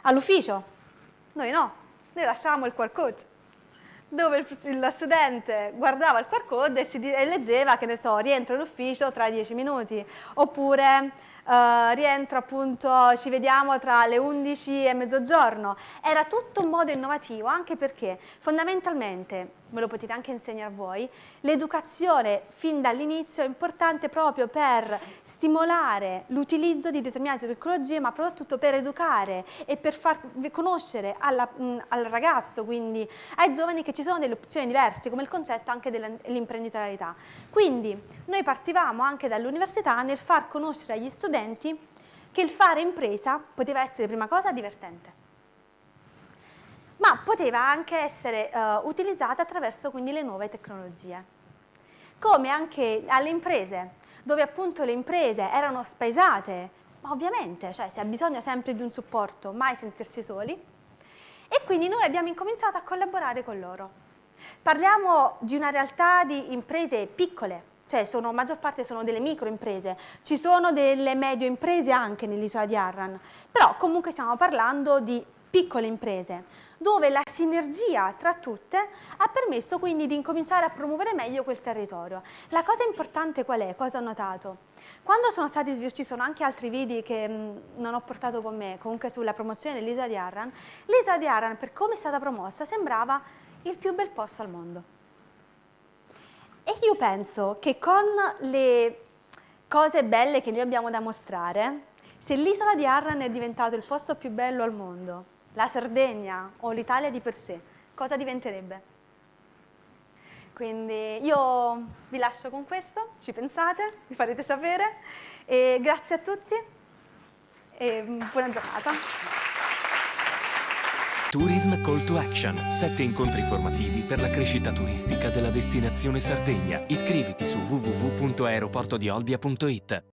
all'ufficio. Noi no, noi lasciavamo il QR code, dove il studente guardava il QR code e leggeva, che ne so, rientro in ufficio tra 10 minuti, oppure rientro appunto, ci vediamo tra le 11 e mezzogiorno. Era tutto un modo innovativo, anche perché fondamentalmente, ve lo potete anche insegnare a voi, l'educazione fin dall'inizio è importante proprio per stimolare l'utilizzo di determinate tecnologie, ma soprattutto per educare e per far conoscere al ragazzo, quindi ai giovani, che ci sono delle opzioni diverse, come il concetto anche dell'imprenditorialità. Quindi noi partivamo anche dall'università nel far conoscere agli studenti che il fare impresa poteva essere prima cosa divertente, ma poteva anche essere utilizzata attraverso quindi le nuove tecnologie. Come anche alle imprese, dove appunto le imprese erano spaesate, ma ovviamente cioè, si ha bisogno sempre di un supporto, mai sentirsi soli, e quindi noi abbiamo incominciato a collaborare con loro. Parliamo di una realtà di imprese piccole, cioè maggior parte sono delle microimprese, ci sono delle medio imprese anche nell'isola di Arran, però comunque stiamo parlando di piccole imprese, dove la sinergia tra tutte ha permesso quindi di incominciare a promuovere meglio quel territorio. La cosa importante qual è? Cosa ho notato? Quando sono stati ci sono anche altri video che non ho portato con me, comunque sulla promozione dell'isola di Arran, l'isola di Arran, per come è stata promossa, sembrava il più bel posto al mondo. E io penso che con le cose belle che noi abbiamo da mostrare, se l'isola di Arran è diventato il posto più bello al mondo, la Sardegna o l'Italia di per sé, cosa diventerebbe? Quindi io vi lascio con questo, ci pensate, mi farete sapere, e grazie a tutti e buona giornata. Tourism Call to Action, 7 incontri formativi per la crescita turistica della destinazione Sardegna. Iscriviti su www.aeroportodiolbia.it.